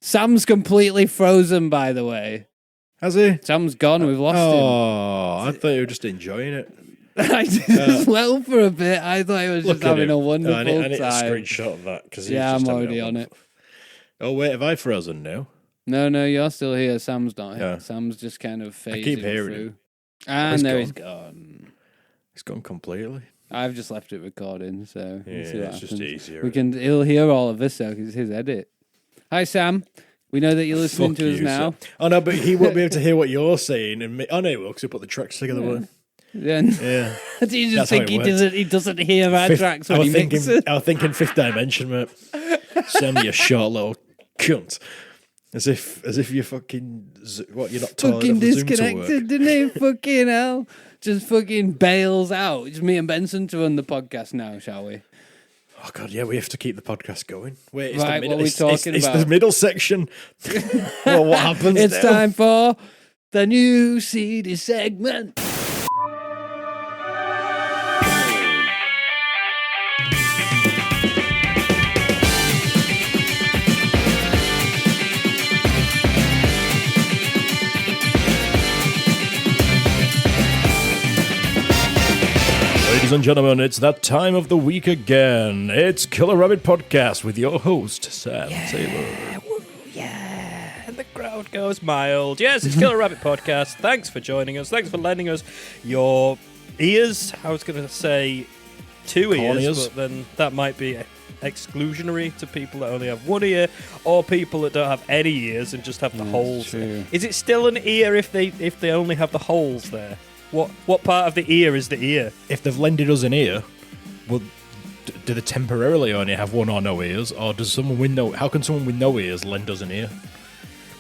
Sam's completely frozen, by the way. Has he? Sam's gone. We've lost him. Oh, I thought you were just enjoying it. I did as well for a bit. I thought he was just having a wonderful I need a time. screenshot of that. I'm already on it. Oh, wait, have I frozen now? No, you're still here. Sam's not here. Yeah. Sam's just kind of phasing I keep hearing through. him. And there he's gone. He's gone completely. I've just left it recording, so Yeah, we'll see what it's happens. just easier. He'll hear all of this, though, because it's his edit. Hi, Sam. We know that you're listening to us now. Sir. Oh, no, but he won't be able to hear what you're saying. And oh, no, he will, because he put the tracks together. Yeah. Do you just think he doesn't hear our tracks when he mixes? I was thinking Fifth Dimension, mate. Sam, you short little cunt. As if you're fucking... you're not told fucking disconnected, didn't he? Fucking hell. Just fucking bails out. It's me and Benson to run the podcast now, shall we? Oh, God, yeah, we have to keep the podcast going. Wait, it's right, the what are we talking about? It's the middle section. Well, what happens It's now? time for the new CD segment. Ladies and gentlemen, it's that time of the week again. It's Killer Rabbit Podcast with your host, Sam Taylor. Yeah, and the crowd goes mild. Yes, it's Killer Rabbit Podcast. Thanks for joining us. Thanks for lending us your ears. I was going to say 2 ears, but then that might be exclusionary to people that only have 1 ear, or people that don't have any ears and just have the holes. True. Is it still an ear if they only have the holes there? What part of the ear is the ear? If they've lended us an ear, well, do they temporarily only have 1 or no ears, or does someone with no? How can someone with no ears lend us an ear?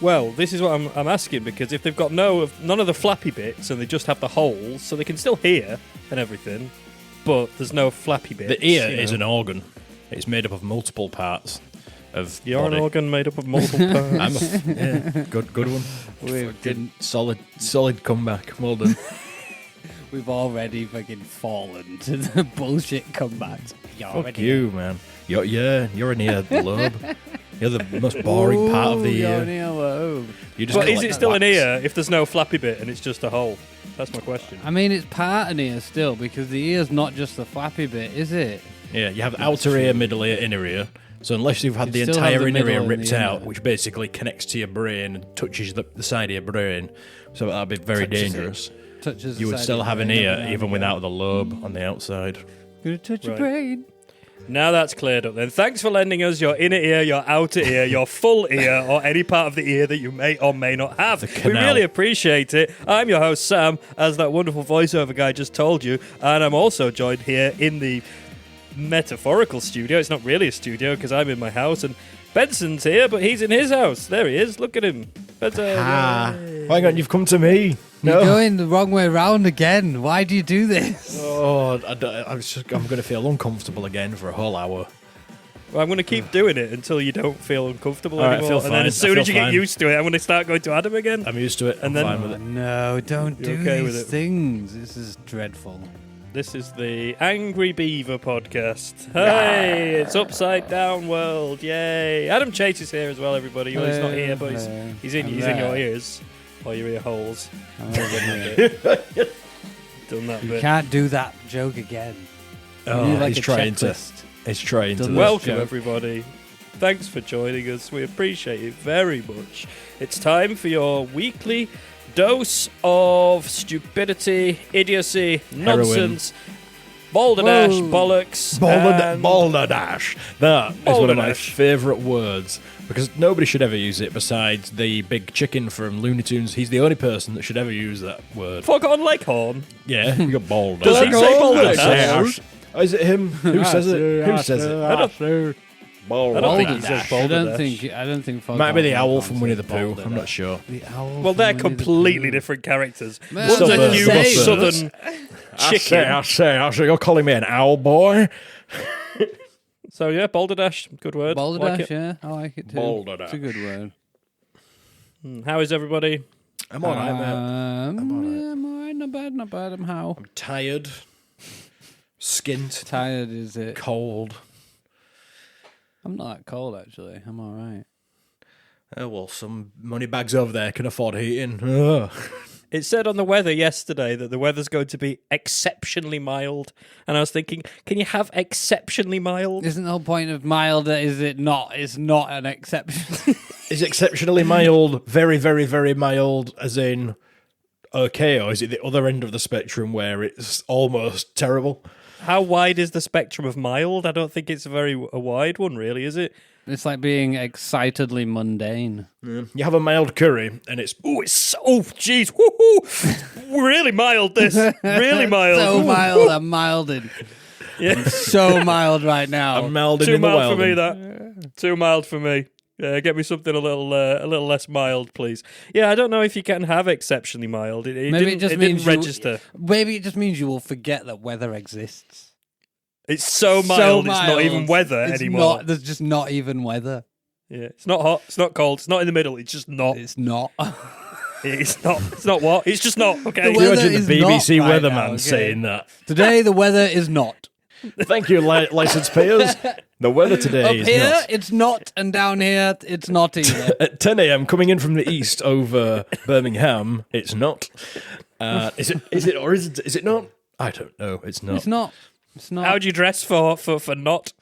Well, this is what I'm asking, because if they've got none of the flappy bits and they just have the holes, so they can still hear and everything, but there's no flappy bits. The ear is an organ. It's made up of multiple parts of You're body. an organ made up of multiple parts. Good one. We didn't. Solid comeback. Well done. We've already fucking fallen to the bullshit comebacks. Fuck you, man. You're an ear lobe. You're the most boring part of the You're ear. an earlobe. You just But is collect it still an wax. ear if there's no flappy bit and it's just a hole? That's my question. I mean, it's part an ear still, because the ear's not just the flappy bit, is it? Yeah, you have outer ear, middle ear, inner ear. So unless you've had You the still have entire the inner ear middle and ripped the out, inner. which basically connects to your brain and touches the side of your brain, so that'd be very Touches dangerous. Touches the You would side still of have your an brain ear every now even and without the lobe on the outside. Gonna touch your Right. brain. Now that's cleared up then. Thanks for lending us your inner ear, your outer ear, your full ear, or any part of the ear that you may or may not have. The We canal. really appreciate it. I'm your host, Sam, as that wonderful voiceover guy just told you, and I'm also joined here in the metaphorical studio. It's not really a studio because I'm in my house, and Benson's here, but he's in his house. There he is. Look at him. Benson. Hang on, you've come to me. No. You're going the wrong way round again. Why do you do this? Oh, I'm going to feel uncomfortable again for a whole hour. Well, I'm going to keep doing it until you don't feel uncomfortable All right, I anymore. feel And then fine. as soon I as you feel get fine. used to it, I'm going to start going to Adam again. I'm used to it. And I'm then- fine with Oh, it. no, don't You're do okay with these it? things. This is dreadful. This is the Angry Beaver podcast. Hey, it's Upside Down World. Yay. Adam Chase is here as well, everybody. Well, he's not here, but he's in your ears. Or your ear holes. Done that You bit. can't do that joke again. Oh, You need, like, he's a trying checklist. to. He's trying to. Done Welcome, joke. everybody. Thanks for joining us. We appreciate it very much. It's time for your weekly dose of stupidity, idiocy, nonsense, balderdash, bollocks, and Balderdash. That is one of my Balderdash. favourite words because nobody should ever use it besides the big chicken from Looney Tunes. He's the only person that should ever use that word. Foghorn Leghorn. Yeah, you got balderdash. Does he say balderdash? Oh, is it him? Who says it? Who says it? I don't think he says balderdash. I don't think. Might be the owl Foghorn from Winnie the says Pooh. I'm balderdash. not sure. The owl. Well, they're from Winnie the completely Pooh. different characters. Man, One's a suburbs, huge suburbs. southern I chicken. say, you're calling me an owl boy? So yeah, balderdash, good word. Balderdash, Like it. yeah, I like it too. Balderdash. It's a good word. How is everybody? I'm alright, mate. I'm alright, not bad. I'm how? I'm tired, skint, Tired, is it? cold. I'm not that cold, actually. I'm alright. Oh, well, some money bags over there can afford heating. Ugh. It said on the weather yesterday that the weather's going to be exceptionally mild. And I was thinking, can you have exceptionally mild? Isn't the whole point of mild, is it not? It's not an exception. Is exceptionally mild very, very, very mild, as in okay, or is it the other end of the spectrum where it's almost terrible? How wide is the spectrum of mild? I don't think it's a wide one, really, is it? It's like being excitedly mundane. Yeah. You have a mild curry, and it's... Jeez, woohoo! Really mild, this. Really mild. So mild, I'm milded. Yeah. I'm so mild right now. I'm milding Too in the mild for me, wilding. that. Too mild for me. Get me something a little less mild, please. Yeah, I don't know if you can have exceptionally mild. It didn't register. Maybe it just means you will forget that weather exists. It's so mild, it's not even weather anymore. There's just not even weather. Yeah, it's not hot, it's not cold, it's not in the middle, it's just not. It's not. It's not what? It's just not, okay? The Can you weather imagine the is not BBC right weatherman now, okay? saying that? Today, the weather is not. Thank you, license payers. The weather today Up is here, not. it's not, and down here, it's not either. At 10 a.m, coming in from the east over Birmingham, it's not. Is it, or is it not? I don't know. It's not. It's not. It's not. How do you dress for not?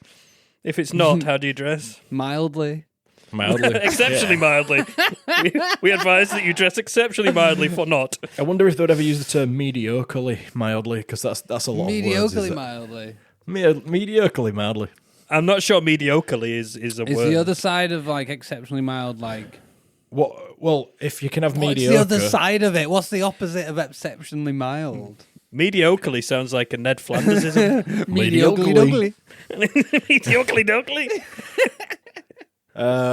If it's not, how do you dress? Mildly. Mildly. Exceptionally mildly. We advise that you dress exceptionally mildly for not. I wonder if they would ever use the term mediocrely mildly, because that's a lot of words. Mediocrely mildly. Mediocrely mildly. I'm not sure mediocrely is a Is word. the other side of like exceptionally mild like... What? Well, if you can have What's mediocre... the other side of it? What's the opposite of exceptionally mild? Mediocrely sounds like a Ned Flandersism. Mediocrely. Mediocrely dokley.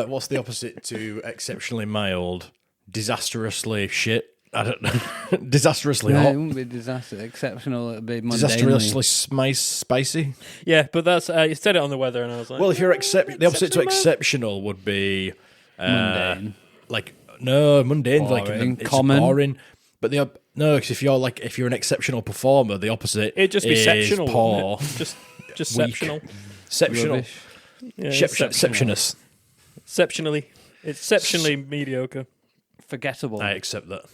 What's the opposite to exceptionally mild? Disastrously shit. I don't know. Disastrously No, it hot. wouldn't be disaster. Exceptional, it'd be mundanely. Disastrously spicy. Yeah, but that's you said it on the weather, and I was like, Well, if you're the opposite to exceptional would be Mundane. Like no, mundane's Boring. like it's Common. boring. But no, because if you're an exceptional performer, the opposite it'd just be is exceptional, poor. just Weak. exceptional. Exceptional. Rubbish. Yeah, Exceptionist. exceptionally. It's exceptionally mediocre. Forgettable. I accept that.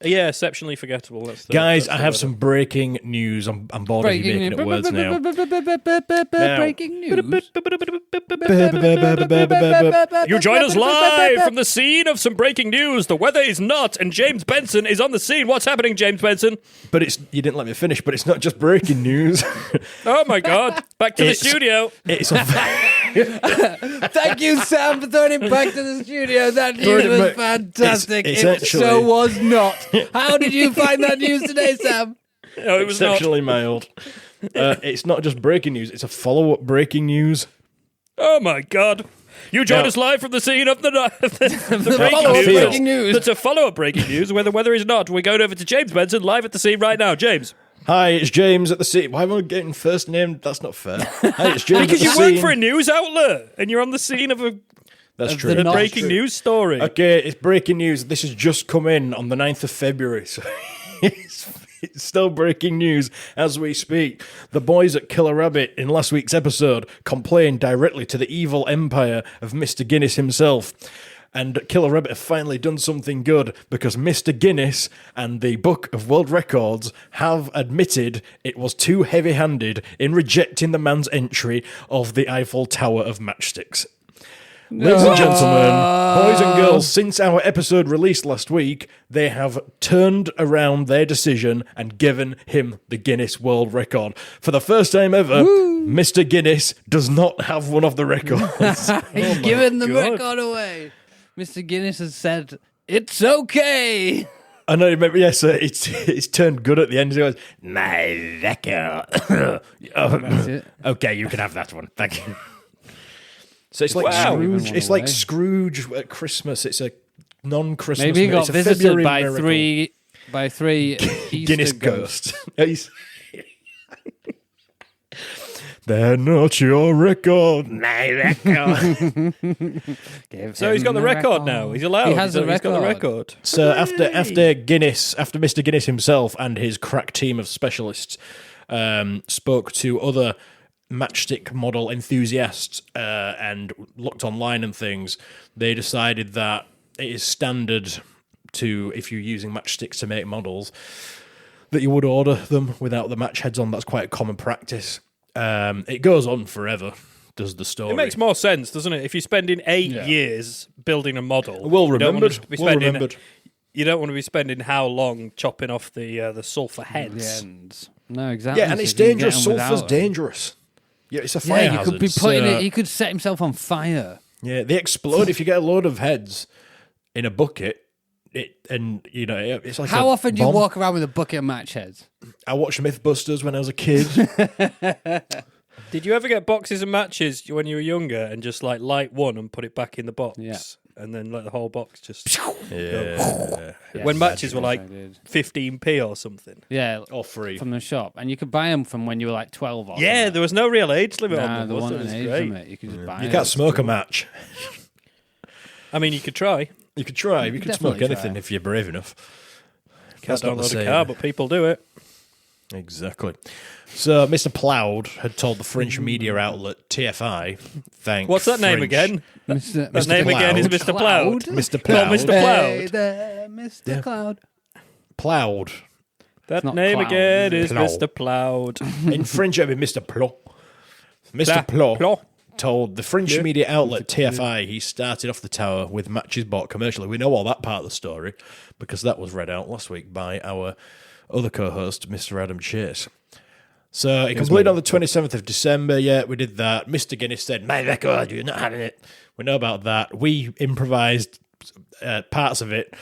Yeah, exceptionally forgettable. Guys, that's I the have word. some breaking news. I'm bored of you making up words now. Breaking news. You join us live from the scene of some breaking news. The weather is not, and James Benson is on the scene. What's happening, James Benson? But you didn't let me finish, but it's not just breaking news. Oh my God! Back to the studio. It's a Thank you, Sam, for throwing it back to the studio. That news was fantastic. It's It actually- so was not. How did you find that news today, Sam? No, it was not. exceptionally mild. It's not just breaking news, it's a follow-up breaking news. Oh my God! You join Now- us live from the scene of the breaking follow-up news. breaking news. That's a follow-up breaking news where the weather is not. We're going over to James Benson live at the scene right now. James. Hi, it's James at the scene. Why am I getting first name? That's not fair. Hi, it's James Because at you the work scene. for a news outlet and you're on the scene of a That's of true. the a Not breaking true. news story. Okay, it's breaking news. This has just come in on the 9th of February, so it's still breaking news as we speak. The boys at Killer Rabbit in last week's episode complained directly to the evil empire of Mr. Guinness himself. And Killer Rabbit have finally done something good because Mr. Guinness and the Book of World Records have admitted it was too heavy-handed in rejecting the man's entry of the Eiffel Tower of matchsticks. Ladies and gentlemen, boys and girls, since our episode released last week, they have turned around their decision and given him the Guinness World Record. For the first time ever, Mr. Guinness does not have one of the records. He's giving the God. record away. Mr. Guinness has said, it's okay. I know, remember, yes, it's turned good at the end. He goes, my record. That's it. Okay, you can have that one. Thank you. So it's like Wow. Scrooge. It's like Scrooge at Christmas. It's a non-Christmas. Maybe he got it's a visited February by miracle. three Easter Guinness ghosts. ghost. They're not your record. My record. Give So he's him got the record now. He's allowed. He has the He's got the record. record. So after Mr. Guinness himself and his crack team of specialists spoke to other matchstick model enthusiasts and looked online and things, they decided that it is standard to, if you're using matchsticks to make models, that you would order them without the match heads on. That's quite a common practice. It goes on forever, does the story. It makes more sense, doesn't it? If you're spending 8 years building a model, well remembered. You don't want to be spending how long chopping off the sulfur heads. No, exactly. Yeah, and it's dangerous. Sulfur's dangerous. Yeah, it's a fire you hazard. could be putting it. He could set himself on fire. Yeah, they explode if you get a load of heads in a bucket. It's like how often do you bomb. walk around with a bucket of match heads? I watched Mythbusters when I was a kid. Did you ever get boxes of matches when you were younger and just like light one and put it back in the box? Yeah. And then let the whole box just Yeah. when matches were like 15p or something. Yeah, or free from the shop, and you could buy them from when you were like 12 or Yeah, something. there was no real age limit on Nah, them. there Was wasn't there? an It was age great. limit. You could just buy You it. can't smoke a match. I mean, you could try. You could try. You could smoke definitely anything try. if you're brave enough. Can't That's not the download a same. car, but people do it. Exactly. So, Mr. Ploud had told the French media outlet TFI, thank What's that name French- again? Mr. That name again is Mr. Ploud. Mr. Not Ploud. Mr. Hey Ploud. there, Mr. Cloud. Ploud. That not name Cloud, again is is it? Mr. Ploud. In French, it would be Mr. Plot. Mr. Plot Plot. told the French Yeah. media outlet TFI he started off the tower with matches bought commercially. We know all that part of the story because that was read out last week by our other co-host, Mr. Adam Chase. So it completed on the 27th of December. Yeah, we did that. Mr. Guinness said, "My record, you're not having it." We know about that. We improvised parts of it.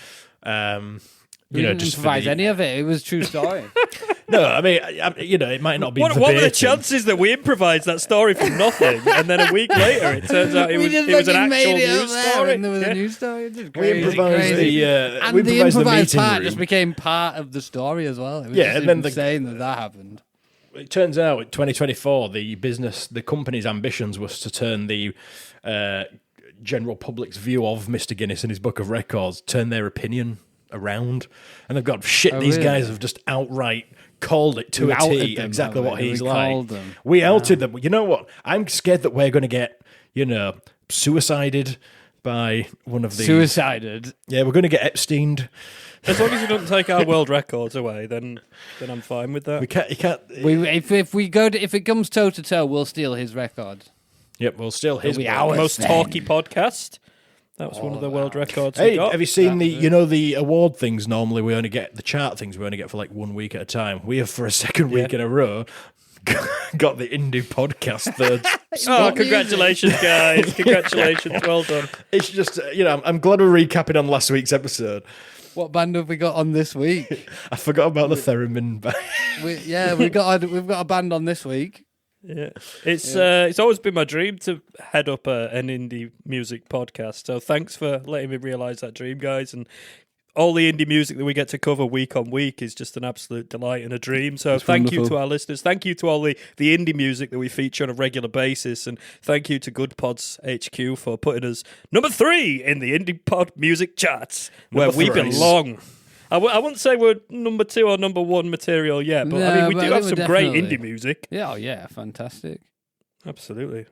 We didn't just for improvise the- any of it. It was a true story. No, I mean, it might not be What were the verbatim. chances that we improvised that story from nothing, and then a week later it turns out it was an actual news story? And there was Yeah. a news story. It was We crazy, improvised crazy. the And we the improvised improvised meeting part room. just became part of the story as well. It was Yeah, just and then insane that happened. It turns out in 2024, the company's ambitions was to turn the general public's view of Mr. Guinness and his book of records, turn their opinion around. And they've got, these really? guys have just outright called it to We a outed T, them, exactly haven't what we? he's We like. called them. We outed them. You know what? I'm scared that we're going to get, suicided by one of these. Suicided. Yeah, we're going to get Epsteined. As long as you don't take our world records away, then I'm fine with that. You can't. If it comes toe to toe, we'll steal his record. Yep, well, still his. It'll be work. ours. Most then. talky podcast. That was one of the world records we Hey, got. have you seen the award things? Normally, we only get the chart things. We only get for like 1 week at a time. We have for a second week in a row got the indie podcast third. Oh, congratulations, guys! Congratulations, well done. It's just I'm glad we're recapping on last week's episode. What band have we got on this week? I forgot about the theremin. We've got a band on this week. Yeah, it's always been my dream to head up an indie music podcast. So thanks for letting me realise that dream, guys. And all the indie music that we get to cover week on week is just an absolute delight and a dream. So thank you to our listeners. Thank you to all the indie music that we feature on a regular basis. And thank you to Good Pods HQ for putting us number 3 in the indie pod music charts, where we belong. I wouldn't say we're number 2 or number 1 material yet, but I mean, we do have some great indie music. Yeah, fantastic. Absolutely.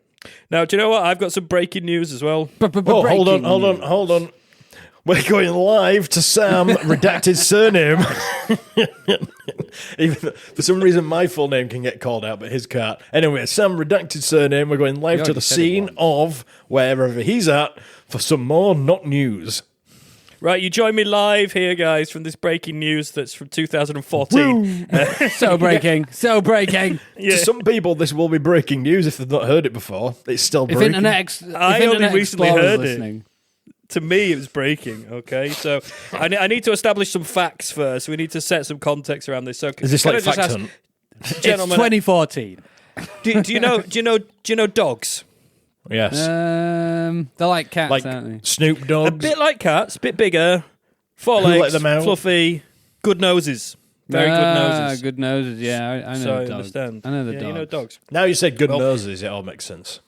Now, do you know what? I've got some breaking news as well. Hold on. We're going live to Sam, redacted surname. Even though, for some reason, my full name can get called out, but his can't. Anyway, Sam, redacted surname. We're going live to the scene of wherever he's at for some more not news. Right, you join me live here, guys, from this breaking news that's from 2014. So breaking. To some people, this will be breaking news if they've not heard it before. It's still If breaking. I only recently heard it. listening. To me, it was breaking, okay? So I need to establish some facts first. We need to set some context around this. So Is this can like I just Fact ask, Hunt? It's gentlemen, 2014. do you know dogs? Yes. They're like cats, Like aren't they? Snoop Dogg. A bit like cats, a bit bigger, 4 Who let legs, them out? fluffy, good noses. Very good noses. Good noses, yeah. I know So the I dogs. understand. I know the Yeah, dogs. you know dogs. Now you said good noses, it all makes sense.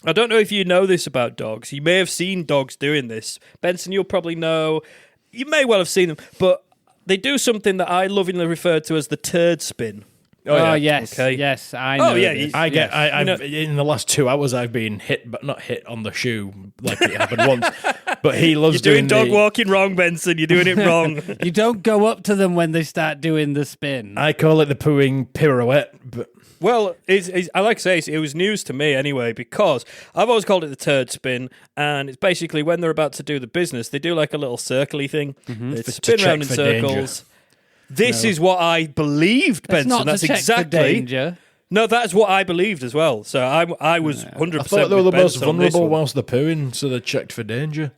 I don't know if you know this about dogs. You may have seen dogs doing this. Benson, you'll probably know. You may well have seen them, but they do something that I lovingly refer to as the turd spin. Oh, yes. Okay. Yes, I know. Oh, yeah, this. I've in the last 2 hours, I've been hit, but not hit on the shoe like it happened once. But he loves You're doing dog the, walking wrong, Benson. You're doing it wrong. You don't go up to them when they start doing the spin. I call it the pooing pirouette. But Well, I like to say it was news to me anyway, because I've always called it the turd spin, and it's basically when they're about to do the business, they do like a little circly thing. They spin around in circles. Danger. This is what I believed, Benson. It's not That's to check exactly. for danger. No, that's what I believed as well. So I was 100%. I thought they were the with most Benson on this vulnerable one. whilst they're pooing, so they're checked for danger.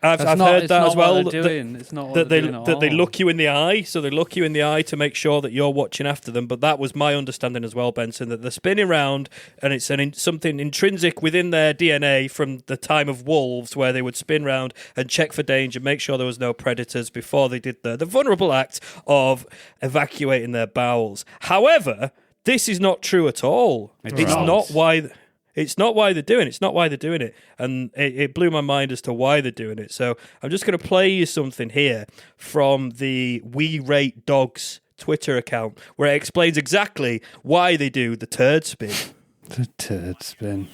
I've It's heard that not as well. What they're doing. It's not what that they're they doing at that they all. look you in the eye, so they look you in the eye to make sure that you're watching after them. But that was my understanding as well, Benson, that they're spinning around, and it's something intrinsic within their DNA from the time of wolves, where they would spin round and check for danger, make sure there was no predators before they did the vulnerable act of evacuating their bowels. However, this is not true at all. It's not why. It's not why they're doing it. It's not why they're doing it. And it blew my mind as to why they're doing it. So I'm just going to play you something here from the We Rate Dogs Twitter account, where it explains exactly why they do the turd spin. The turd spin.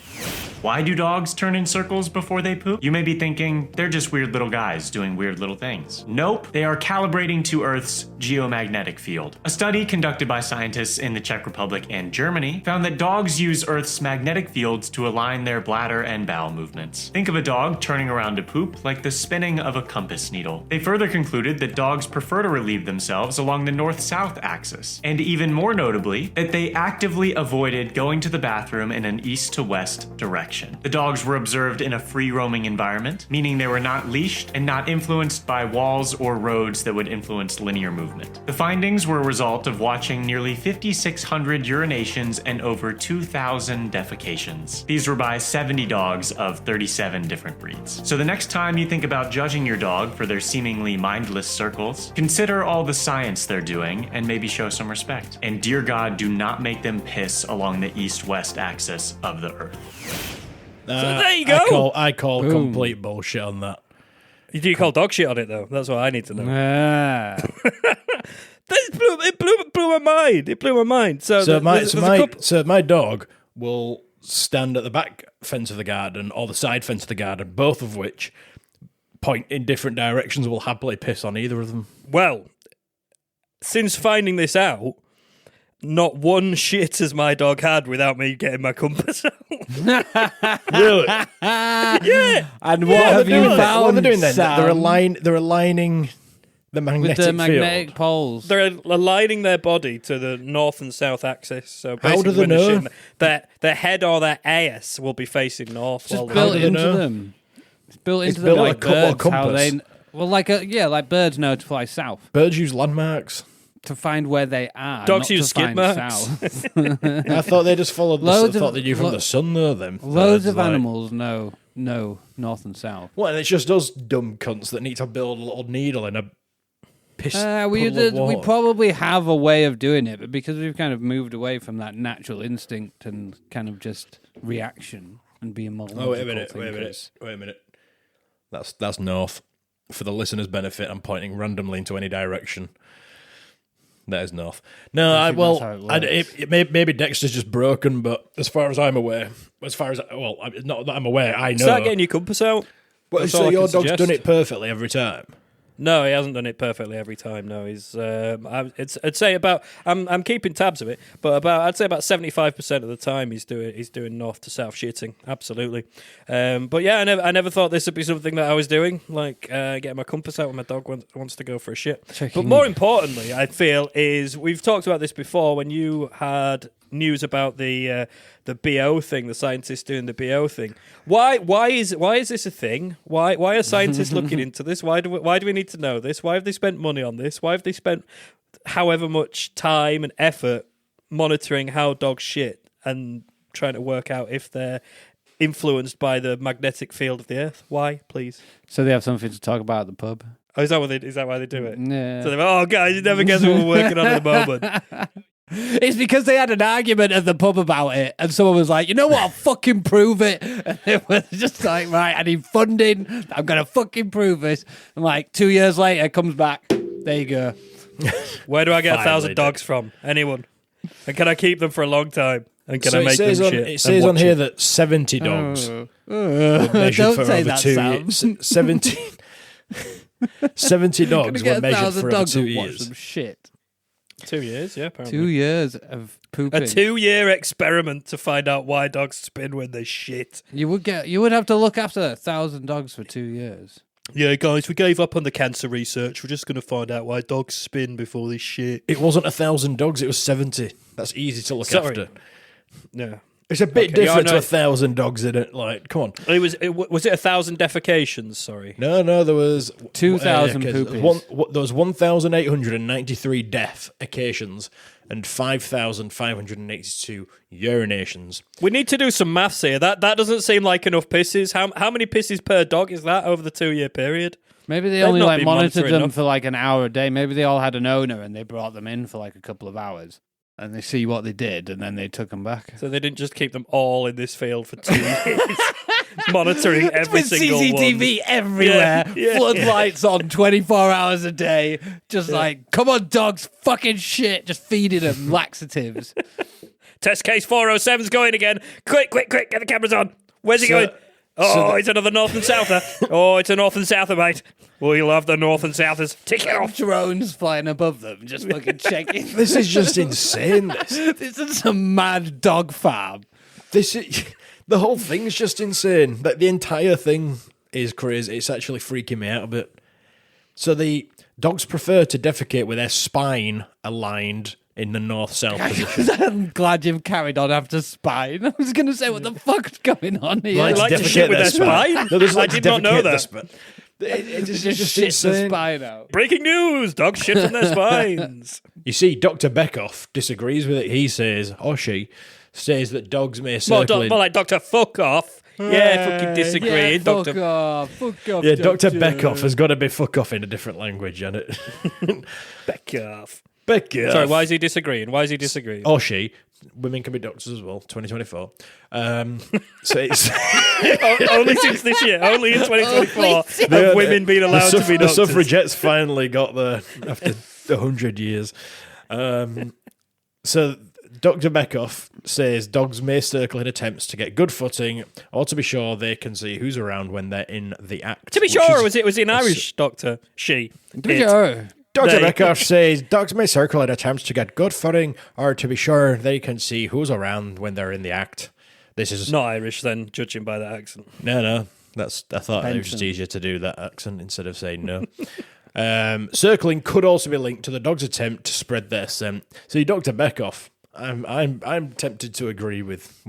Why do dogs turn in circles before they poop? You may be thinking, they're just weird little guys doing weird little things. Nope, they are calibrating to Earth's geomagnetic field. A study conducted by scientists in the Czech Republic and Germany found that dogs use Earth's magnetic fields to align their bladder and bowel movements. Think of a dog turning around to poop like the spinning of a compass needle. They further concluded that dogs prefer to relieve themselves along the north-south axis, and even more notably, that they actively avoided going to the bathroom in an east-to-west direction. The dogs were observed in a free-roaming environment, meaning they were not leashed and not influenced by walls or roads that would influence linear movement. The findings were a result of watching nearly 5,600 urinations and over 2,000 defecations. These were by 70 dogs of 37 different breeds. So the next time you think about judging your dog for their seemingly mindless circles, consider all the science they're doing and maybe show some respect. And dear God, do not make them piss along the east-west axis of the Earth. So there you go. I call complete bullshit on that. Do you call dog shit on it, though? That's what I need to know. It blew my mind. It blew my mind. So my dog will stand at the back fence of the garden or the side fence of the garden, both of which point in different directions. Will happily piss on either of them. Well, since finding this out, not one shit has my dog had without me getting my compass out. Really? Yeah. And what have you found? What are they doing then? Sam? They're aligning the magnetic With the magnetic field. poles. They're aligning their body to the north and south axis. So How do basically, they when they're know? shitting, their head or their ass will be facing north. Just while they're- built do they into know? them. It's built It's into them built like like a birds. How compass. they, well, like birds know to fly south Birds use landmarks. to find where they are. Dogs not use to skid find marks. south. I thought they just followed the Loads I of- thought they knew from the sun though. Them Loads birds, of like- animals know north and south. Well, and it's just us dumb cunts that need to build a little needle in a piss. We puddle of water. probably have a way of doing it, but because we've kind of moved away from that natural instinct and kind of just reaction and being more. Oh, wait a logical minute. thinkers. That's north. For the listener's benefit, I'm pointing randomly into any direction. That is north. No, I think that's how it works. maybe Dexter's just broken, but as far as I'm aware, not that I'm aware, I know. Start getting your compass out. But That's so all I your can dog's suggest. done it perfectly every time. No, he hasn't done it perfectly every time. No, he's. I'd say about. I'm keeping tabs of it, but I'd say about 75% of the time he's doing north to south shitting. Absolutely. But yeah, I never thought this would be something that I was doing, like getting my compass out when my dog wants to go for a shit. But more importantly, I feel is we've talked about this before when you had news about the BO thing, the scientists doing the BO thing. Why is this a thing? Why are scientists looking into this? Why do we need to know this? Why have they spent money on this? Why have they spent however much time and effort monitoring how dogs shit and trying to work out if they're influenced by the magnetic field of the earth? Why, please? So they have something to talk about at the pub. Oh, is that why they do it? Yeah. So they're guys, you never guess what we're working on at the moment. It's because they had an argument at the pub about it, and someone was like, "You know what? I'll fucking prove it." And it was just like, "Right, I need funding. I'm gonna fucking prove this." And like 2 years later, comes back. There you go. Where do I get Finally 1,000 did. dogs from? Anyone? And can I keep them for a long time? And can So I make them shit? it says on here that 70 dogs were measured Don't for say over that, 2 Sam. years. 70 dogs Gonna were get measured 1,000 for over dogs 2 and watch years. some shit. 2 years, yeah, apparently. 2 years of pooping. A 2-year experiment to find out why dogs spin when they shit. You would have to look after 1,000 dogs for 2 years. Yeah, guys, we gave up on the cancer research. We're just going to find out why dogs spin before they shit. It wasn't 1,000 dogs, it was 70. That's easy to look after. Yeah. It's a bit Okay, yeah, different I to know. 1,000 dogs in it. Like, come on. Was it 1,000 defecations? Sorry. No, there was 2,000 poopies. There was 1,893 death occasions and 5,582 urinations. We need to do some maths here. That doesn't seem like enough pisses. How many pisses per dog is that over the 2-year period? Maybe they They've only not like been monitored monitoring them enough. for like an hour a day. Maybe they all had an owner and they brought them in for like a couple of hours and they see what they did and then they took them back. So they didn't just keep them all in this field for 2 years, monitoring every With single CCTV one. everywhere, Yeah. floodlights on 24 hours a day, just like, come on, dogs, fucking shit, just feeding them laxatives. Test case 407's going again. Quick, get the cameras on. Where's he going? It's another north and souther. It's a north and souther, mate. We love the north and southers. Tick it off. Drones flying above them, just fucking checking. This is just insane, this. This is some mad dog farm. This is, the whole thing's just insane. Like, the entire thing is crazy. It's actually freaking me out a bit. So the dogs prefer to defecate with their spine aligned in the north-south position. I'm glad you've carried on after spine. I was going to say, what the fuck's going on here? They like to shit with their spine? No, there's I like did to not know defecate their that. spine. It's just just shit the insane. spine out. Breaking news! Dogs shit from their spines. You see, Dr. Beckoff disagrees with it. He says, or she says, that dogs may More, circle in... more like Dr. Fuck Off. Yeah, fucking disagreeing. Yeah, fuck Dr. off. Fuck off. Yeah, Dr. Beckoff has got to be fuck off in a different language, hasn't it? Back off. Beckoff. Sorry, why is he disagreeing? Why is he disagreeing? Or she. Women can be doctors as well, 2024. So it's... Only since this year, only in 2024, Only have women been allowed to be the doctors. suffragettes finally got there after 100 years. So Dr. Beckoff says dogs may circle in attempts to get good footing or to be sure they can see who's around when they're in the act. To be which sure, is- was it an Irish doctor? She. Sure. Dr. They- Beckoff says dogs may circle in attempts to get good footing or to be sure they can see who's around when they're in the act. This is... Not Irish, then, judging by that accent. No. I thought it was just easier to do that accent instead of saying no. Circling could also be linked to the dog's attempt to spread their scent. See, Dr. Beckoff, I'm tempted to agree with.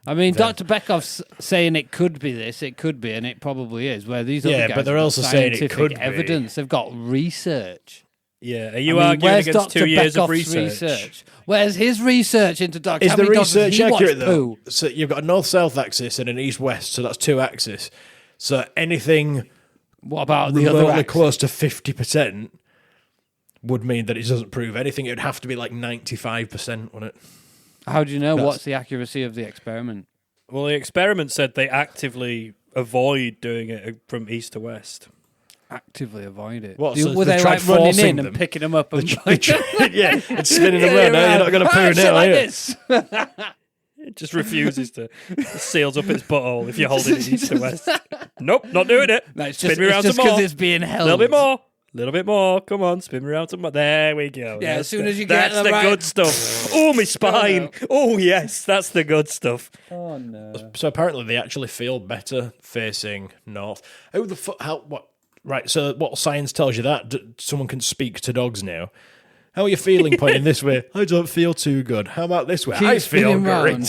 I mean, them. Dr. Beckoff's saying it could be this, it could be, and it probably is. Where these other Yeah, guys but they're have got also saying it scientific could be. evidence. They've got research. Yeah, are you I mean, arguing where's against Dr. 2 years of Beckoff's research? Where's his research into dogs? Is How the many dogs has research he watched accurate though? poo? So you've got a north-south axis and an east-west, so that's 2 axes. So anything What about the other remotely axis? close to 50% would mean that it doesn't prove anything. It would have to be like 95%, wouldn't it? How do you know? That's- What's the accuracy of the experiment? Well, the experiment said they actively avoid doing it from east to west. Actively avoid it. What, so Were they they tried like running forcing in them? and picking them up and Yeah, it's spinning them around. No, you're not going to poo now, like are you? this. It just refuses to. It seals up its butthole if you're holding it east to west. Nope, not doing it. No, it's Spin just me around some because more. it's being A held. little bit more. Come on, spin me around some more. There we go. Yeah, That's as soon the- as you get that's the the right- good stuff. Oh, my spine. Oh, yes, that's the good stuff. Oh no. So apparently they actually feel better facing north. Who the fuck? How? What? Right. So what science tells you that someone can speak to dogs now? How are you feeling pointing this way? I don't feel too good. How about this way? Keep I feel spinning round. great.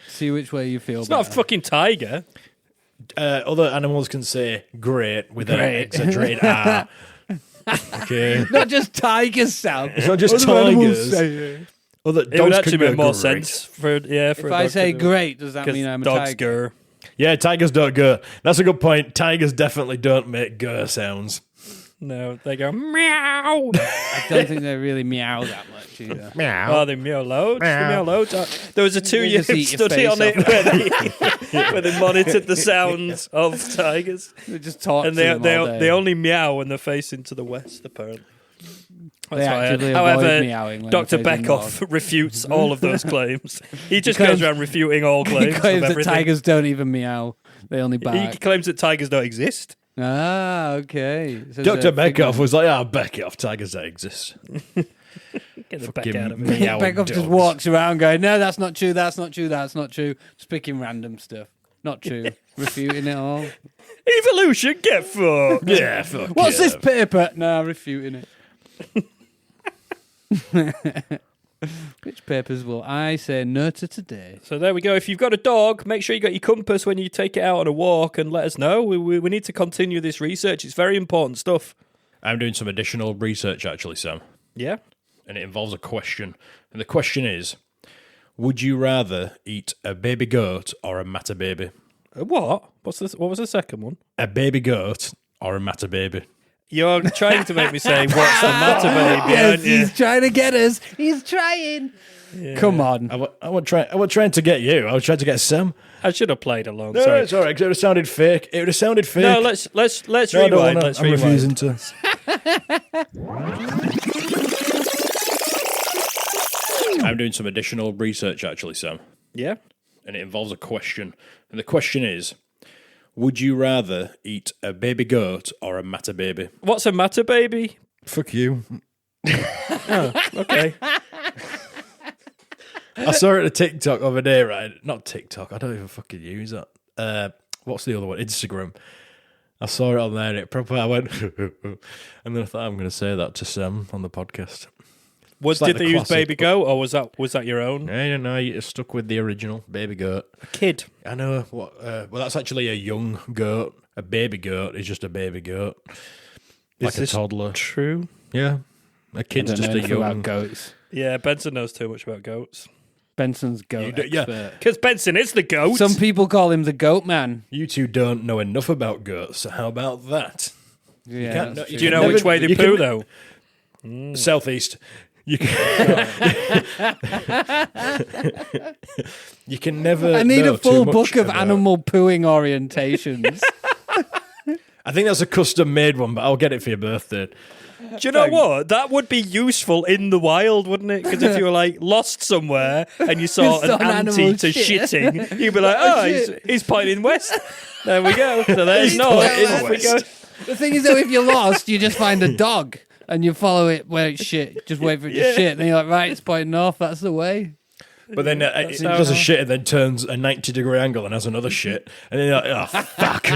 See which way you feel. It's not a fucking tiger. Other animals can say great with an Great. exaggerated R. Okay. Not just tigers sound. It's not just Other animals tigers. say it. Other It would dogs actually can go make more great. sense for If a I dog say to do it. great, does that 'Cause mean I'm a dogs tiger? go. Yeah, tigers don't go. That's a good point. Tigers definitely don't make grr sounds. No, they go meow. I don't think they really meow that much either. Oh, they meow loads. They meow loads. There was a 2-year just eat your study face on it off. where they monitored the sounds of tigers, They just talk and to them all day. they only meow when they're facing to the west. Apparently, They actively However, avoid meowing when Dr. they face a Beckoff dog. refutes all of those claims. He just claims- goes around refuting all claims. He claims of that everything. tigers don't even meow; they only He bark. claims that tigers don't exist. Ah, okay. So Dr. Beckoff was like, back it off, tigers don't exist. Get the Fucking Beck out of it. meow Beckoff just dogs. walks around going, "No, that's not true. That's not true. That's not true." Just picking random stuff. Not true. Refuting it all. Evolution, get fucked. Yeah, fuck What's yeah. this paper? No, refuting it. Which papers will I say no to today? So there we go. If you've got a dog, make sure you got your compass when you take it out on a walk and let us know. We need to continue this research. It's very important stuff. I'm doing some additional research, actually, Sam. Yeah? And it involves a question. And the question is, would you rather eat a baby goat or a matter baby? What? What was the second one? A baby goat or a matter baby? You're trying to make me say, what's the matter, baby, Yes, aren't you? he's trying to get us. He's trying. Come on. I was trying to get you. I was trying to get Sam. I should have played along. No, Sorry. it's all right, 'cause it would have sounded fake. It would have sounded fake. No, let's No, I don't rewind. wanna. Let's I'm rewind. refusing to. I'm doing some additional research, actually, Sam. Yeah? And it involves a question. And the question is, would you rather eat a baby goat or a matter baby? What's a matter, baby? Fuck you. Okay. I saw it at a TikTok the other day, right? Not TikTok. I don't even fucking use that. What's the other one? Instagram. I saw it on there and it proper, I went, and then I thought I'm going to say that to Sam on the podcast. Did like they the use classic- baby goat, or was that your own? I don't know. You stuck with the original baby goat. Kid. I know. What? Well, that's actually a young goat. A baby goat is just a baby goat, like a this toddler. True. Yeah, a kid's I don't just know a anything about young. goats. Yeah, Benson knows too much about goats. Benson's goat yeah. expert. Because Benson is the goat. Some people call him the goat man. You two don't know enough about goats. So how about that? Yeah, can't- that's you true. Do you know never- which way they you poo, can- though? Southeast. You can, you can never. I need know a full too much book of about- animal pooing orientations. I think that's a custom made one, but I'll get it for your birthday. Do you know what? That would be useful in the wild, wouldn't it? Because if you were like lost somewhere and you saw Saw an an anti animal to shit. shitting, you'd be like, oh, he's pointing west. There we go. So there's no. pointing Off we go. The thing is, though, if you're lost, you just find a dog and you follow it where it's shit. Just wait for it to shit. Then you're like, right, it's pointing north. That's the way. But then it how- does a shit and then turns a 90-degree angle and has another shit. And then you're like, oh, fuck.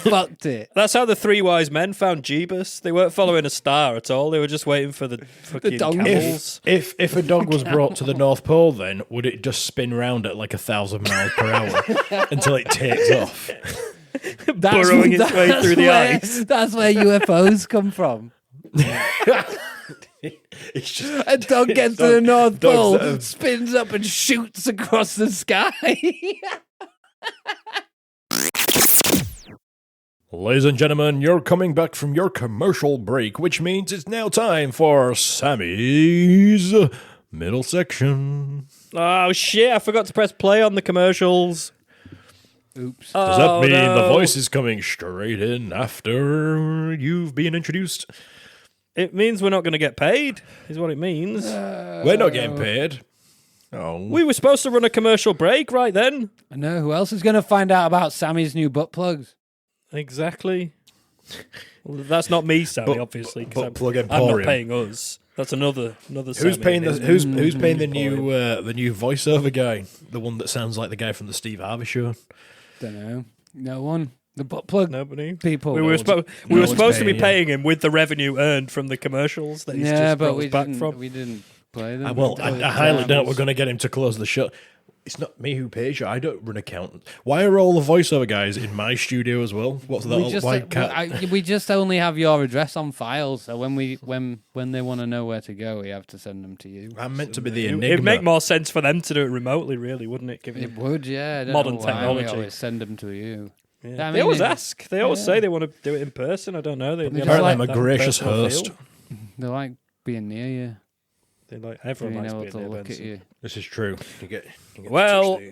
Fucked it. That's how the three wise men found Jeebus. They weren't following a star at all. They were just waiting for the fucking donkey. camels. If a dog was brought to the North Pole, then would it just spin round at like 1,000 miles per hour until it takes off? Burrowing its way through the ice. That's where UFOs come from. It's just A dog gets to the Dog- North dogs Pole, that have- spins up and shoots across the sky. Ladies and gentlemen, you're coming back from your commercial break, which means it's now time for Sammy's middle section. Oh shit! I forgot to press play on the commercials. Oops. Does that mean no. the voice is coming straight in after you've been introduced? It means we're not going to get paid, is what it means. We're not getting paid. Oh, We were supposed to run a commercial break right then. I know. Who else is going to find out about Sammy's new butt plugs? Exactly. Well, that's not me, Sammy, But- obviously, but because plug I'm not Emporium. paying us. That's another. who's Sammy paying the in who's paying the new voiceover guy? The one that sounds like the guy from the Steve Harvey show. Don't know. No one. The butt plug Nobody. people. We were, no one's supposed to be paying paying him with the revenue earned from the commercials that he's yeah, just but brought we us back didn't. from. We didn't play them. I highly doubt we're going to get him to close the show. It's not me who pays you. I don't run accountants. Why are all the voiceover guys in my studio as well? What's that? We just, Why can't- we just only have your address on file, so when they want to know where to go, we have to send them to you. I'm meant to be the It'd enigma. make more sense for them to do it remotely, really, wouldn't it? Given It would, yeah. I don't Modern know why technology. We always send them to you. Yeah. I They mean, always it- ask. They always say they want to do it in person. I don't know. They just Apparently, I'm a that gracious personal host. feel. They like being near you. They like everyone Being likes able being to there, look at Benson. you. This is true. You get Well- to touch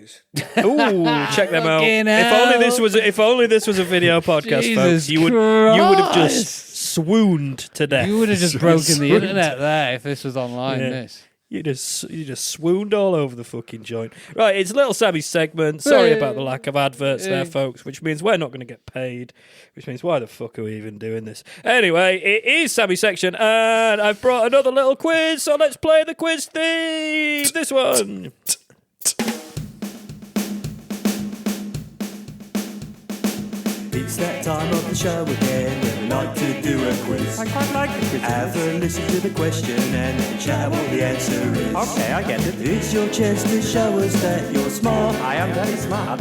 these. Ooh, check them out. Fucking If only hell. this was a video podcast, Jesus folks, you would have just Christ. swooned to death. You would have just broken the internet there if this was online. Yeah. This. You just swooned all over the fucking joint. Right, it's Little Sammy's segment. Sorry about the lack of adverts there, folks, which means we're not going to get paid, which means why the fuck are we even doing this? Anyway, it is Sammy's section, and I've brought another little quiz, so let's play the quiz theme. This one. It's that time of the show again when we like to do a quiz. I quite like the quiz. Have a listen to the question and then shout what the answer is. Okay, I get it. It's your chance to show us that you're smart. I am very smart.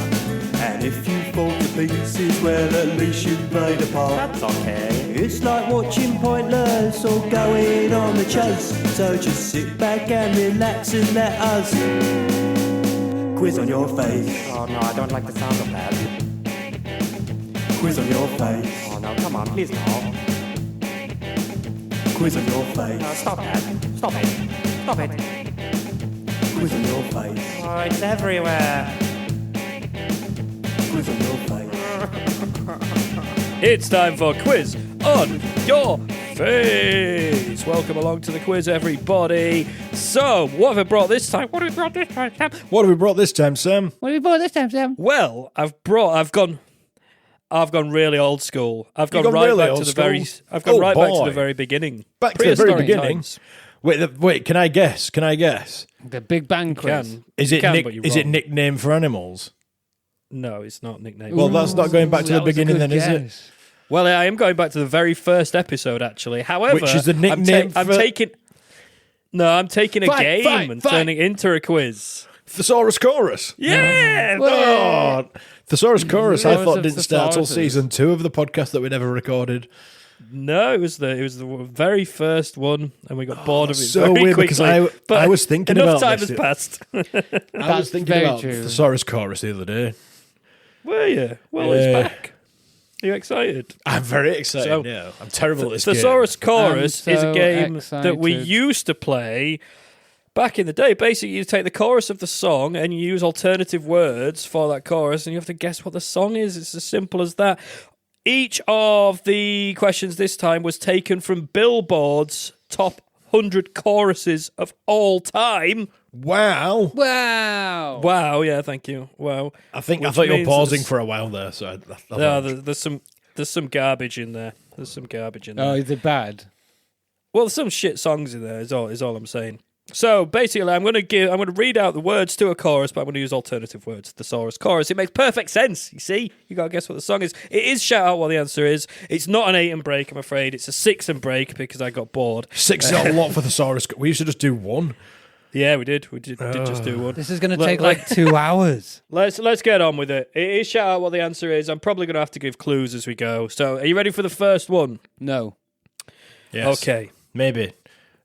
And if you fall to pieces, well, at least you played a part. That's okay. It's like watching Pointless or going on the chase. So just sit back and relax and let us quiz on your face. Oh no, I don't like the sound of that. Quiz on your face. Oh no, come on, please no. Quiz on your face. Stop that. Stop it. Stop it. Quiz on your face. Oh, it's everywhere. Quiz on your face. It's time for Quiz on Your Face. Welcome along to the quiz, everybody. So, what have I brought this time? What have we brought this time, Sam? What have we brought this time, Sam? What have you bought this time, Sam? Well, I've gone really old school. I've gone gone right really back old to the school? very. I've gone Oh, right back to boy. the very beginning. Back to the very Prehistoric beginning. times. Wait, can I guess? The Big Bang quiz. Can Is You it can, but you're is it wrong. nickname for animals? No, it's not nickname. Well, that's not going back to the That was a beginning good then, is it? guess. Well, I am going back to the very first episode, actually. However, Which is the nickname I'm for- taking. No, I'm taking a Fight, game fight, and fight. turning it into a quiz. Thesaurus Chorus. Yeah. Oh, Thesaurus Chorus. I Loads thought of didn't start till thesauruses. season 2 of the podcast that we never recorded. No, it was the very first one, and we got bored of it so very weird quickly. because I But was thinking enough about time this. has passed. I was That's thinking very about true. Thesaurus Chorus the other day. Were you? Well, Yeah. it's back. Are you excited? I'm very excited So, now. I'm terrible at this Thesaurus game. Chorus I'm is a so game that we excited. used to play back in the day. Basically, you take the chorus of the song and you use alternative words for that chorus, and you have to guess what the song is. It's as simple as that. Each of the questions this time was taken from Billboard's top 100 choruses of all time. Wow. Wow. Wow, yeah, thank you. Wow. I thought you were means pausing there's- for a while there. So I No, there's some garbage in there. There's some garbage in there. Oh, is it bad? Well, there's some shit songs in there. Is all I'm saying. So basically, I'm going to read out the words to a chorus, but I'm going to use alternative words. Thesaurus Chorus. It makes perfect sense. You see, you got to guess what the song is. It is shout out what the answer is. It's not an 8 and break, I'm afraid. It's a 6 and break because I got bored. 6 is a lot for Thesaurus. We used to just do one. Yeah, we did. We did just do one. This is going to Look, take like 2 hours. Let's get on with it. It is shout out what the answer is. I'm probably going to have to give clues as we go. So, are you ready for the first one? No. Yes. Okay. Maybe.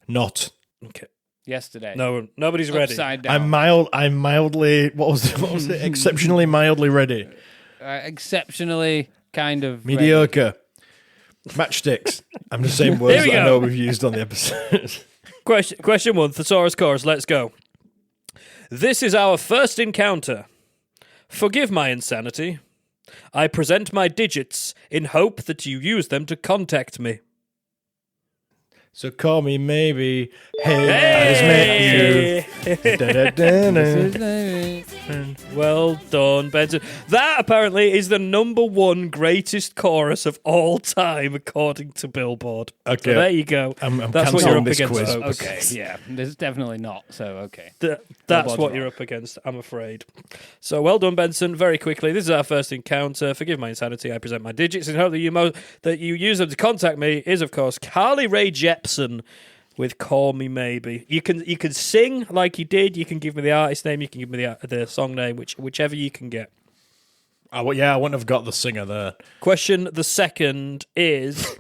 Not. Okay. Yesterday. No, nobody's ready. Upside down. I'm mildly. What was it? Exceptionally mildly ready. Exceptionally kind of ready. Mediocre. Matchsticks. I'm just saying words Here we that I go. know we've used on the episode. Question 1, Thesaurus Chorus, let's go. This is our first encounter. Forgive my insanity. I present my digits in hope that you use them to contact me. So call me maybe. Hey, I just met you. Da-da-da-da. Well done, Benson. That apparently is the number 1 greatest chorus of all time, according to Billboard. Okay. So there you go. I'm That's what you're cancelling up this against, quiz. folks. Okay, yeah. This is definitely not, so okay. That's Billboard's what wrong. you're up against, I'm afraid. So well done, Benson. Very quickly, this is our first encounter. Forgive my insanity. I present my digits in hope that you use them to contact me. Is of course Carly Rae Jepsen with "Call Me Maybe." You can sing like you did. You can give me the artist name. You can give me the song name, whichever you can get. I wouldn't have got the singer there. Question the second is: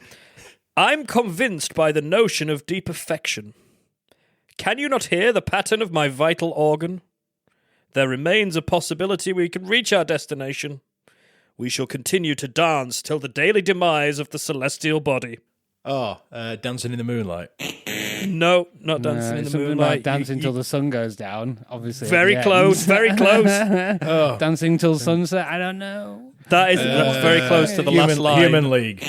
I'm convinced by the notion of deep affection. Can you not hear the pattern of my vital organ? There remains a possibility we can reach our destination. We shall continue to dance till the daily demise of the celestial body. Oh, Dancing in the Moonlight. No, not dancing in the something moonlight. Like dancing till the sun goes down, obviously. Very at the close, end. very close. Oh, Dancing till sunset, I don't know. That's very close to the last line. Human League.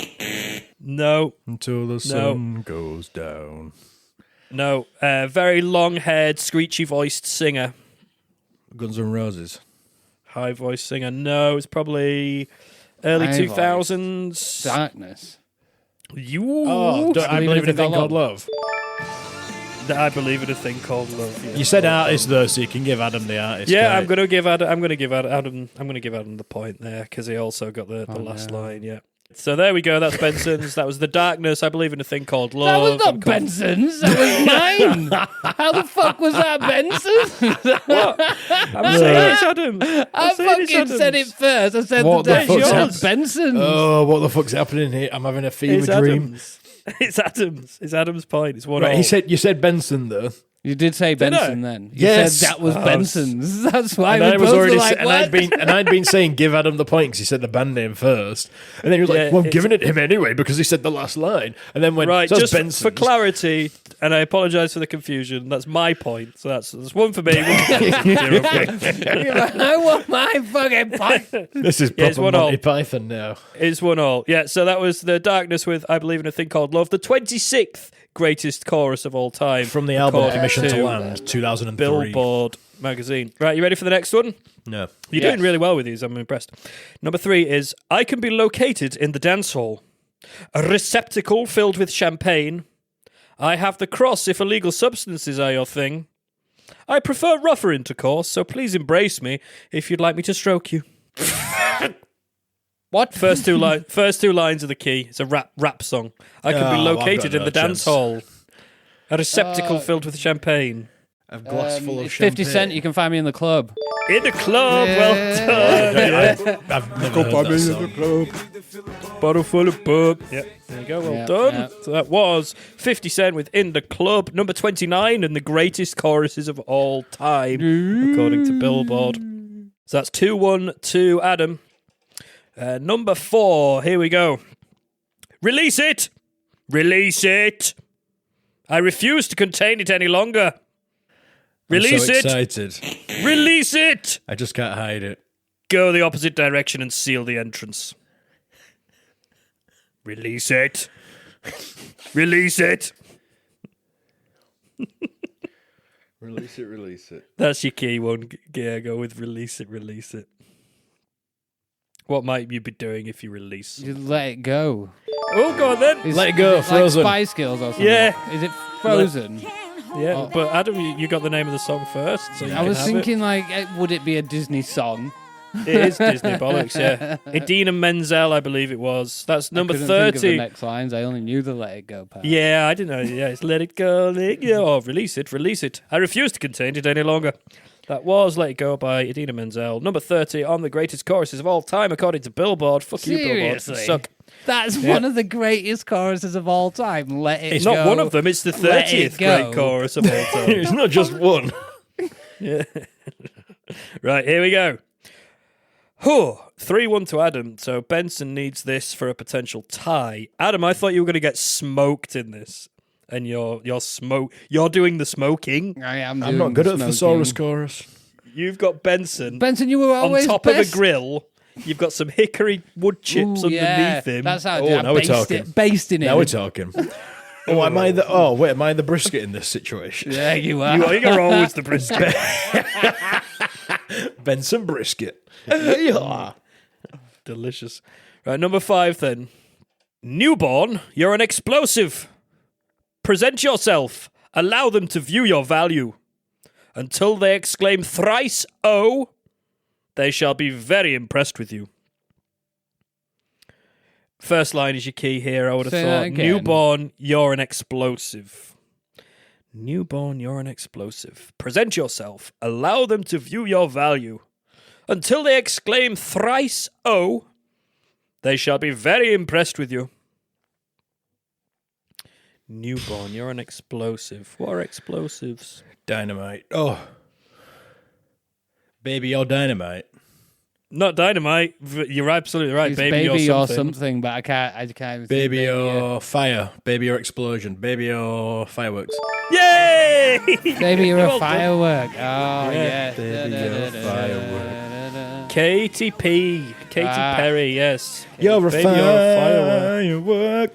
No. Until the sun goes down. No. Very long-haired, screechy-voiced singer. Guns N' Roses. High-voiced singer. No, it's probably early High 2000s. Darkness. You. I believe in a thing called love. I believe in a thing called love. Yeah. You said artist though, so you can give Adam the artist. Yeah, right? I'm gonna give Adam the point there because he also got the last line. Yeah. So there we go. That's Benson's. That was The Darkness. I believe in a thing called love. That was not Benson's. That was mine. How the fuck was that Benson's? What? I'm saying it's Adam's. I fucking said it first. I said What the the fuck's Darkness. Benson's. Oh, what the fuck's happening here? I'm having a fever dream. It's Adam's. It's Adam's point. It's one. Right, all. you said You Benson though. You did say Did Benson I? then. You Yes. said that was Benson's. That's why And we I was both already were like, and what? I'd been saying give Adam the point because he said the band name first, and then he was like, Yeah, "Well, I'm it's- giving it to him anyway because he said the last line," and then when Right, so just Benson's. for clarity, and I apologise for the confusion. That's my point. So that's one for me. One for you. Zero for you. You're like, I want my fucking point. This is Yeah, it's proper one Monty all. Python now. It's 1-1. Yeah, so that was The Darkness with I Believe in a Thing Called Love, the 26th greatest chorus of all time. From the album according Permission to to Land, 2003. Billboard magazine. Right, you ready for the next one? No. You're doing really well with these. I'm impressed. Number 3 is I can be located in the dance hall. A receptacle filled with champagne. I have the cross if illegal substances are your thing. I prefer rougher intercourse, so please embrace me if you'd like me to stroke you. What? First two lines of the key. It's a rap song. I can be Oh, located I've got in no the dance chance. hall. A receptacle filled with champagne. A glass full of It's 50 champagne. Cent. You can find me in the club. In a club, well done. I've never heard that song. Bottle full of bub. Yep, there you go, well Yeah, done. yeah. So that was 50 Cent with In the Club, number 29, and the greatest choruses of all time, according to Billboard. So that's 2-1 to Adam. Number 4, here we go. Release it! Release it! I refuse to contain it any longer. Release I'm so it! excited. Release it! I just can't hide it. Go the opposite direction and seal the entrance. Release it. Release it. Release it. That's your key one. Yeah, go with release it, release it. What might you be doing if you release? You let it go. Oh, go on then. Is- Let it go, is Frozen. Like Spice Girls or something. Yeah. Is it Frozen? Yeah, but Adam, you got the name of the song first. So you I can was have thinking, like, would it be a Disney song? it is Disney bollocks, yeah. Idina Menzel, I believe it was. That's number I couldn't think of the 30. next lines. I only knew the Let It Go part. Yeah, I didn't know. Yeah, it's let it go, let it go. Oh, release it, release it. I refuse to contain it any longer. That was Let It Go by Idina Menzel. Number 30 on the greatest choruses of all time, according to Billboard. Fuck you, Billboard. You Seriously? suck. That's one of the greatest choruses of all time. Let it It's go. not one of them, it's the Let it 30th go. great chorus of all time. It's not just one. Right, here we go. 3-1 to Adam. So Benson needs this for a potential tie. Adam, I thought you were going to get smoked in this. And you're doing the smoking. I am. I'm doing not good at the smoking. thesaurus chorus. You've got Benson, Benson, you were on always top best. of a grill. You've got some hickory wood chips Ooh, yeah. underneath him. That's how I Oh, do it. now we're Based talking. it. Basting it. Now we're talking. Am I the brisket in this situation? Yeah, you are. You're always the brisket. Benson Brisket. Yeah. Delicious. Right, number 5 then. Newborn, you're an explosive. Present yourself. Allow them to view your value. Until they exclaim thrice, "Oh," they shall be very impressed with you. First line is your key here, I would have Say that thought. again. Newborn, you're an explosive. Newborn, you're an explosive. Present yourself. Allow them to view your value. Until they exclaim thrice, "Oh," they shall be very impressed with you. Newborn, you're an explosive. What are explosives? Dynamite. Oh. Baby, you're dynamite. Not dynamite. You're absolutely right. It's Baby, baby or or something. something, but I can't even Baby, think you're fire. Baby, you're explosion. Baby, you're fireworks. Yay! Baby, you're a Well done. firework. Oh, yeah. Baby, you're a firework. Katy P. Katy Ah. Perry, yes. You're a Baby, you're a firework. firework.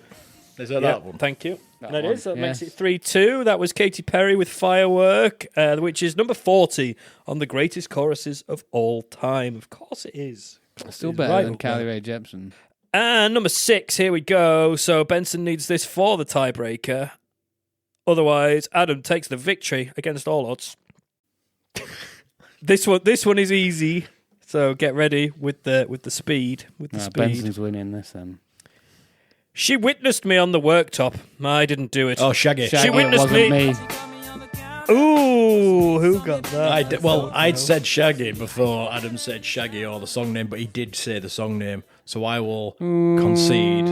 Is that one? Thank you. That one, is. That yes. makes it 3-2. That was Katy Perry with Firework, which is number 40 on the greatest choruses of all time. Of course it is. Still better than Carly Rae Jepsen. And number 6, here we go. So Benson needs this for the tiebreaker. Otherwise, Adam takes the victory against all odds. This one is easy. So get ready with the speed. Benson's winning this then. She witnessed me on the worktop. I didn't do it. Oh, Shaggy. She witnessed wasn't me. Ooh, who got that? I'd said Shaggy before Adam said Shaggy or the song name, but he did say the song name, so I will concede.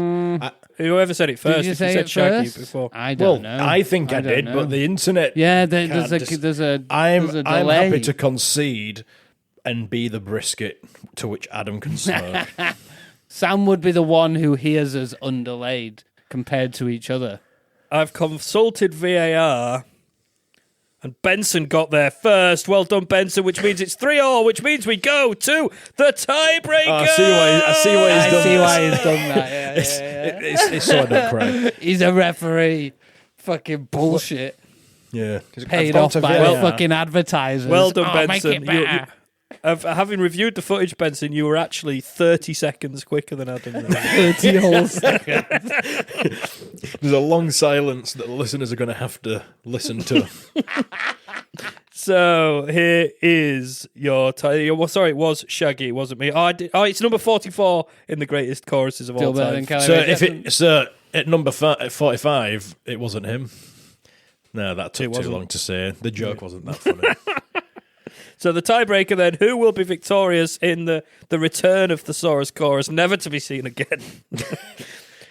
Whoever said it first, Did you if say you said it Shaggy first? before. I don't know. I think I did, don't but know. the internet. Yeah, can't there's a I'm delay. happy to concede and be the brisket to which Adam can smoke. Sam would be the one who hears us undelayed compared to each other. I've consulted VAR, and Benson got there first. Well done, Benson, which means it's 3-3, which means we go to the tiebreaker. I see why he's done this. He's done that. Yeah. It's so I don't cry. He's a referee. Fucking bullshit. Yeah. Paid off by the fucking advertisers. Well done, Make Benson. it better. Having reviewed the footage, Benson, you were actually 30 seconds quicker than Adam. 30 whole seconds. There's a long silence that the listeners are going to have to listen to. So here is your sorry, it was Shaggy, it wasn't me. It's number 44 in the greatest choruses of Still all better time. than Carly Rae Jepsen. At number 45, it wasn't him. No, that took too long to say. The joke wasn't that funny. So the tiebreaker then, who will be victorious in the return of Thesaurus Chorus, never to be seen again?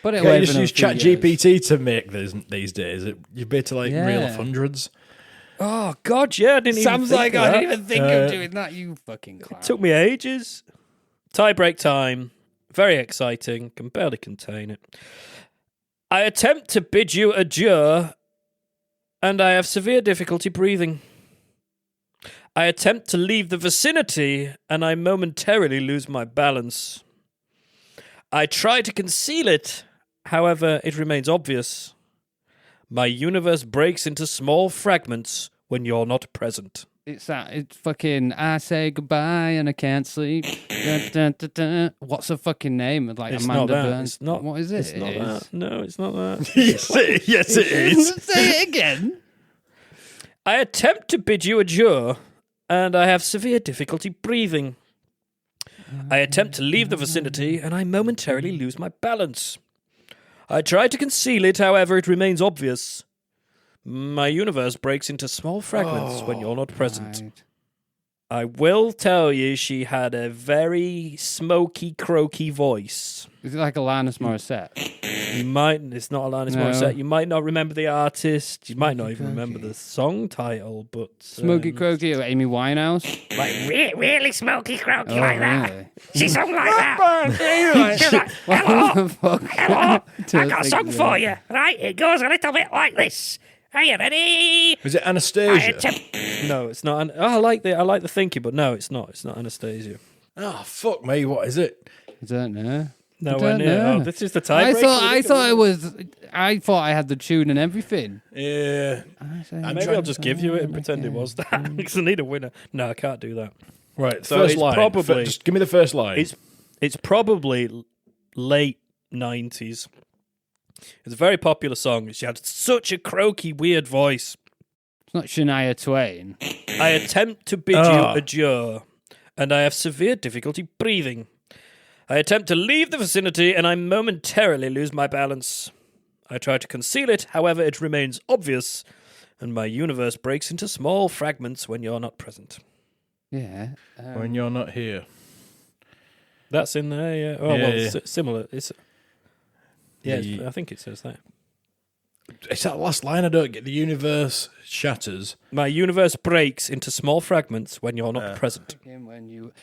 Put it Can't away you just for use another few years. ChatGPT to make these days? You'd be to reel off hundreds. Oh, God, yeah, I didn't Sam's even think like, of I that. didn't even think of doing that, you fucking clown. Took me ages. Tiebreak time. Very exciting. Can barely contain it. I attempt to bid you adieu, and I have severe difficulty breathing. I attempt to leave the vicinity, and I momentarily lose my balance. I try to conceal it, however, it remains obvious. My universe breaks into small fragments when you're not present. It's fucking, I say goodbye and I can't sleep. Dun, dun, dun, dun. What's her fucking name? Like It's Amanda not that. Burns. It's not. What is it? It's not that. No, it's not that. yes, it is. Say it again. I attempt to bid you adieu, and I have severe difficulty breathing. I attempt to leave the vicinity, and I momentarily lose my balance. I try to conceal it, however, it remains obvious. My universe breaks into small fragments when you're not present. Right. I will tell you, she had a very smoky, croaky voice. Is it like Alanis Morissette? It's not Alanis No. Morissette. You might not remember the artist. You might not even remember the song title, but... Smoky Croaky or Amy Winehouse? Like really smoky croaky Oh, like that. really? She sung like that. She's like, What the fuck? hello, I got a Don't song think for you. Right, it goes a little bit like this. Are you ready? Was it I Anastasia? attempt- No, it's not. I like the thinking, but no, it's not. It's not Anastasia. Oh, fuck me. What is it? I don't know. Nowhere don't near. know. Oh, this is the tiebreaker. I thought I had the tune and everything. Yeah. Maybe I'll just give you it and pretend it was that because I need a winner. No, I can't do that. Right, So first it's line. probably- Just give me the first line. It's probably late 90s. It's a very popular song. She had such a croaky, weird voice. It's not Shania Twain. I attempt to bid you adieu, and I have severe difficulty breathing. I attempt to leave the vicinity, and I momentarily lose my balance. I try to conceal it, however, it remains obvious, and my universe breaks into small fragments when you're not present. Yeah. When you're not here. That's in there, yeah. Oh, Yeah, well, yeah. similar. Yeah. I think it says that. It's that last line I don't get. The universe shatters. My universe breaks into small fragments when you're not present.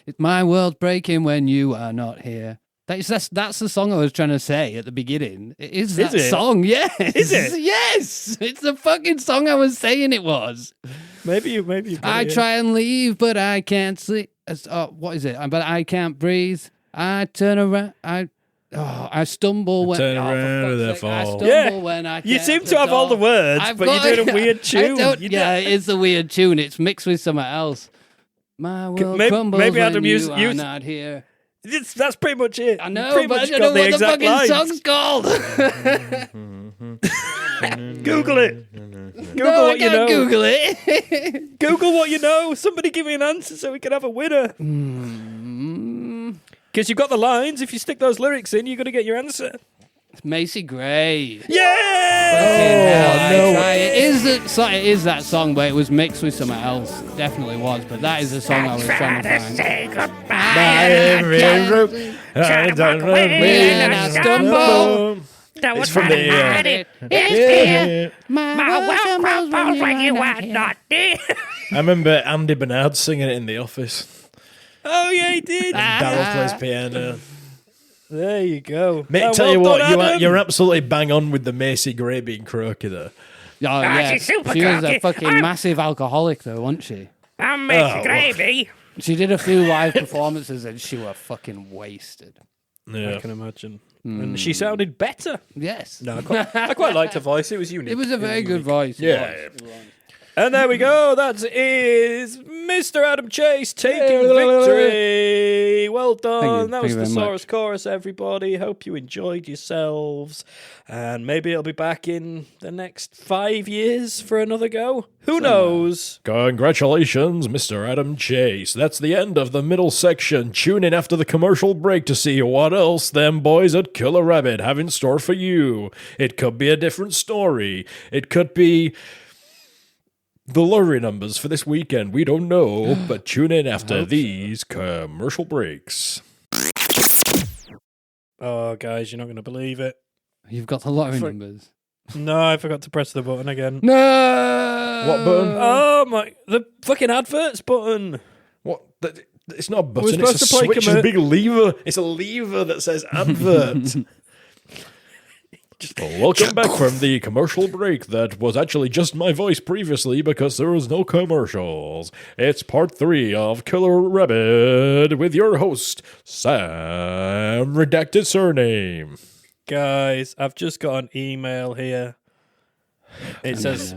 It's my world breaking when you are not here. That's the song I was trying to say at the beginning. It is that it? song, yes. Is it? Yes. It's the fucking song I was saying it was. Maybe you. I try and leave, but I can't sleep. What is it? But I can't breathe. I turn around. I stumble when Turn oh, for around fuck's with a sake, I fall. stumble Yeah. when I You get seem up to have all the door. words, I've but got- you're doing a weird tune. Yeah, it is a weird tune. It's mixed with something else. My world crumbles maybe when Adam, you use- are not here. That's pretty much it. I You know, pretty but I much don't got know the what the exact fucking lines. song's called. Google it. Google No, I what you can't know. Google it. Google what you know. Somebody give me an answer so we can have a winner. Because you've got the lines. If you stick those lyrics in, you're going to get your answer. Macy Gray. Yeah! It is that song, but it was mixed with something else. Definitely was, but that is the song I was trying to find. Say goodbye. I don't know When I stumble. That was It's from the, it. It's my world crumbles when you are not there. I remember Andy Bernard singing it in The Office. Oh, yeah, he did. Daryl plays piano. There you go. Mate, Oh, tell well you what, done, Adam. you're absolutely bang on with the Macy Gray being croaky there. Oh, yeah. she's super She was a cocky. fucking massive alcoholic, though, wasn't she? I'm Macy Oh, Gravy. She did a few live performances and she was fucking wasted. Yeah. I can imagine. And she sounded better. Yes. No, I quite liked her voice. It was unique. It was a very good voice. Yeah. And there we go. That is Mr. Adam Chase taking victory. Well done. That was Thank the you very Saurus Chorus, everybody. Hope you enjoyed yourselves. And maybe it'll be back in the next 5 years for another go. Who knows? Congratulations, Mr. Adam Chase. That's the end of the middle section. Tune in after the commercial break to see what else them boys at Killer Rabbit have in store for you. It could be a different story. It could be the lottery numbers for this weekend. We don't know, but tune in after these commercial breaks. Oh, guys, you're not going to believe it. You've got the lottery numbers. No, I forgot to press the button again. No! What button? Oh, my. The fucking adverts button. What? It's not a button, supposed it's a to play switch. It's a big lever. It's a lever that says advert. Welcome back from the commercial break that was actually just my voice previously because there was no commercials. It's part 3 of Killer Rabbit with your host, Sam Redacted Surname. Guys, I've just got an email here. It says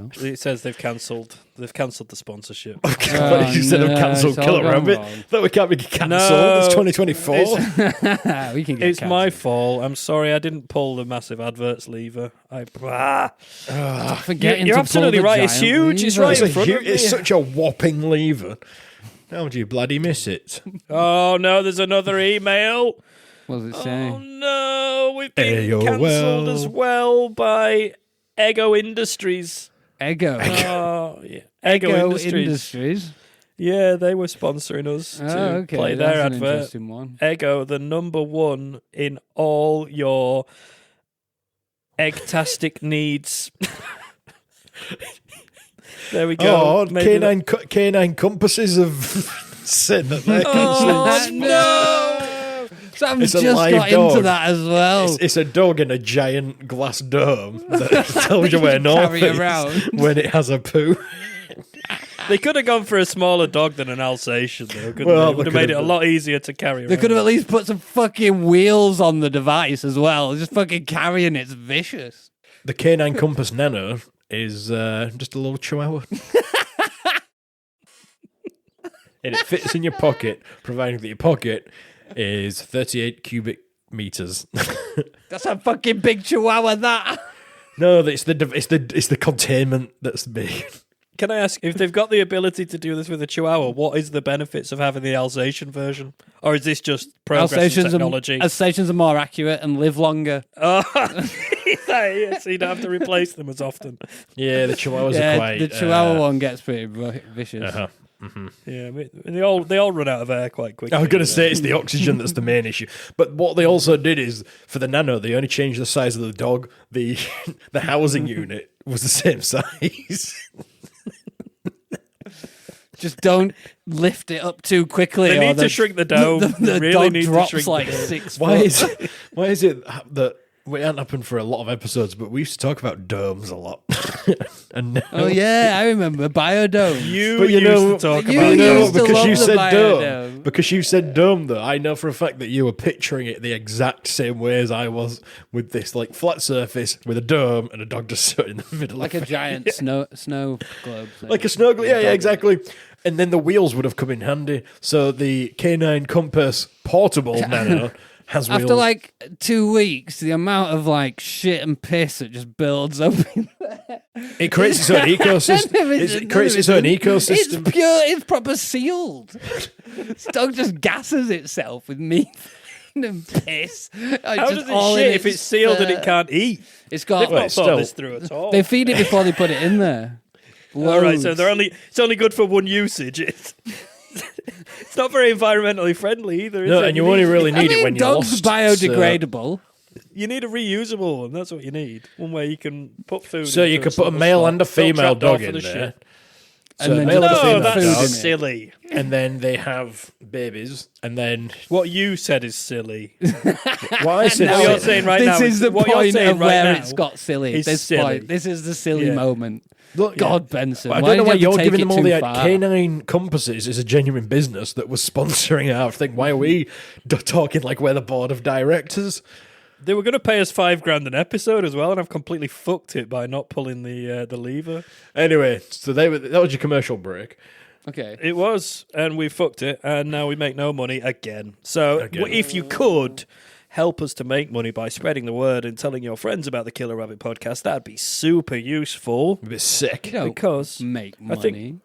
they've cancelled. They've cancelled the sponsorship. You said I've cancelled it's all Killer gone Rabbit. wrong. That we can't be cancelled. No, It's 2024. We can get It's my cancelled. fault. I'm sorry. I didn't pull the massive adverts lever. Forgetting You're to absolutely pull the right. It's giant huge. It's lever. right in front of me. It's such a whopping lever. How do you bloody miss it? Oh no, there's another email. What does it Oh say? no, we've been AOL. cancelled as well by Ego Industries. Ego. Oh yeah, Ego Industries. Yeah, they were sponsoring us Oh, to okay. play their That's an advert. interesting one. Ego, the number one in all your egg-tastic needs. There we go. Oh, canine compasses have said that they're cancelling. No! Sam's It's a just live got dog. into that as well. It's a dog in a giant glass dome that tells you where north Carry is around. when it has a poo. They could have gone for a smaller dog than an Alsatian, though. Couldn't Well, they? they It would have could made it have a done. lot easier to carry around. They could have at least put some fucking wheels on the device as well. Just fucking carrying it's vicious. The canine compass nano is just a little chihuahua. And it fits in your pocket, providing that your pocket is 38 cubic meters. That's a fucking big chihuahua, that. No, it's the containment that's big. Can I ask, if they've got the ability to do this with a Chihuahua, what is the benefits of having the Alsatian version? Or is this just progress in technology? Alsatians are more accurate and live longer. Oh, yeah, so you don't have to replace them as often. Yeah, the chihuahuas are Yeah, quite. the chihuahua one gets pretty vicious. Uh-huh. Yeah, I mean, they all run out of air quite quickly. I was going to say it's the oxygen that's the main issue. But what they also did is, for the nano, they only changed the size of the dog. The housing unit was the same size. Just don't lift it up too quickly. They need to shrink the dome. The They really dog need to drops shrink like the dome. 6 Why foot. is it that it hasn't happened for a lot of episodes, but we used to talk about domes a lot. And now, Oh yeah, I remember Biodome. You used to talk you about used to because love you the said Biodome. dome. Because you said dome, though, I know for a fact that you were picturing it the exact same way as I was, with this like flat surface with a dome and a dog just sitting in the middle, Like of a it. giant snow globe. thing. Like a snow globe. Yeah, exactly. And then the wheels would have come in handy. So the K9 Compass Portable Nano has wheels. After like 2 weeks, the amount of like shit and piss that just builds up in there. It creates its own ecosystem. None of It creates its own ecosystem. It's pure, it's proper sealed. This dog just gasses itself with methane and piss. How does it shit if it's sealed and it can't eat? It's They've got. not still- thought this through at all. They feed it before they put it in there. All right, so Loads. it's only good for one usage. It's not very environmentally friendly either, is No, it? and you only really need it when you're dogs lost. biodegradable. You need a reusable one. That's what you need. One where you can put food. So you into could put a small male slot. and a Don't female trap dog for in the there. shit. So And then male and a just No, female food in that's it. dog, silly. and then they have babies, and then What you said is silly. what I said. What you're saying right this now is the what you're point saying of right where now it's got silly. is This silly. point. This is the silly Yeah. moment. Look, God, Benson. I why don't know did why you have you're to giving take them it all too the far? K9 Compasses is a genuine business that was sponsoring our thing. Why are we talking like we're the board of directors? They were going to pay us $5,000 an episode as well, and I've completely fucked it by not pulling the lever. Anyway, so that was your commercial break. Okay. It was, and we fucked it, and now we make no money again. So Again. if you could help us to make money by spreading the word and telling your friends about the Killer Rabbit podcast, that'd be super useful. A bit sick. You don't Because make I think- money.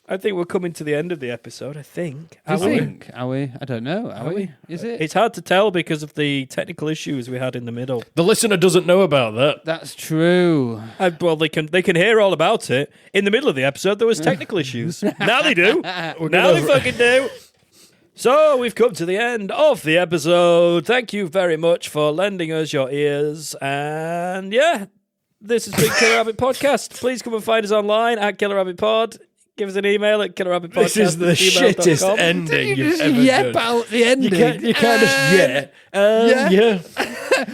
I think we're coming to the end of the episode, I think. I Are we? think. Are we? I don't know. Are we? Is it? It's hard to tell because of the technical issues we had in the middle. The listener doesn't know about that. That's true. Well, they can hear all about it. In the middle of the episode, there was technical issues. Now they do. Now they fucking do. So we've come to the end of the episode. Thank you very much for lending us your ears. And yeah, this has been Killer Rabbit Podcast. Please come and find us online at Killer Rabbit Pod. Give us an email at killerrabbitpodcast@gmail.com. This is the shittest ending You you've just ever yep done. out the ending. You can't just yeah.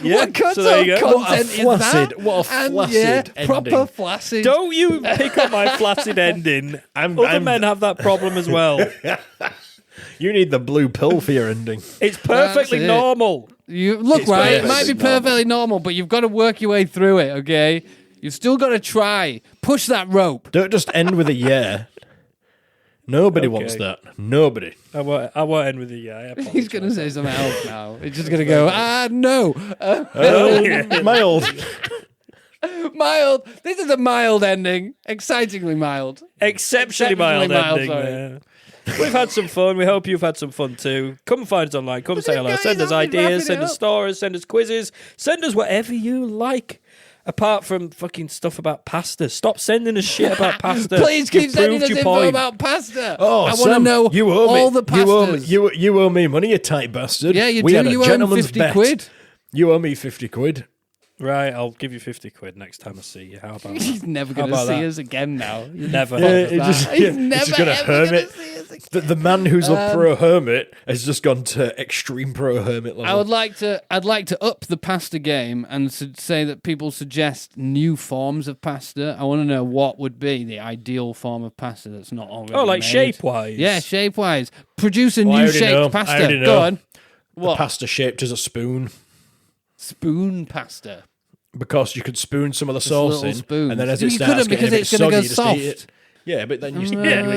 Yeah, What kind so there of you go. content What a is flaccid- that? what a And, flaccid proper ending. flaccid. Don't you pick up my flaccid ending. Other men have that problem as well. You need the blue pill for your ending. It's perfectly That's it. normal. You look It's right. It perfectly might be perfectly normal, but you've got to work your way through it. Okay, you've still got to try. Push that rope. Don't just end with a yeah. Nobody wants Okay. that. Nobody. I won't end with a yeah. I apologize. He's going to say something else now. He's just going to go, no. Mild. Mild. This is a mild ending. Excitingly mild. Exceptionally mild ending. sorry. there. We've had some fun. We hope you've had some fun too. Come and find us online. Come say hello. guys, Send us I've been wrapping ideas. it Send us up. stories. Send us quizzes. Send us whatever you like. Apart from fucking stuff about pasta. Stop sending us shit about pasta. Please keep You've sending proved us your info point. about pasta. Oh, I want to Sam, know you owe all me, the pastas. You owe me money, you tight bastard. Yeah, you we do. Had a You owe gentleman's 50 bet. quid. You owe me 50 quid. Right, I'll give you 50 quid next time I see you. How about that? He's never going to about see that? us again now. Never. Yeah, it just, He's yeah, never it's just gonna ever hermit. gonna see us again. The man who's a pro hermit has just gone to extreme pro hermit level. I'd like to up the pasta game and say that people suggest new forms of pasta. I want to know what would be the ideal form of pasta that's not already Oh, like made. shape-wise? Yeah, shape-wise. Produce a Well, I new already know. shaped I pasta. already know. Go on. The What? pasta shaped as a spoon. Spoon pasta. Because you could spoon some of the sauce little in, spoons. and then as You it starts couldn't getting because a bit it's gonna soggy, go you just eat soft. it. Yeah, but then you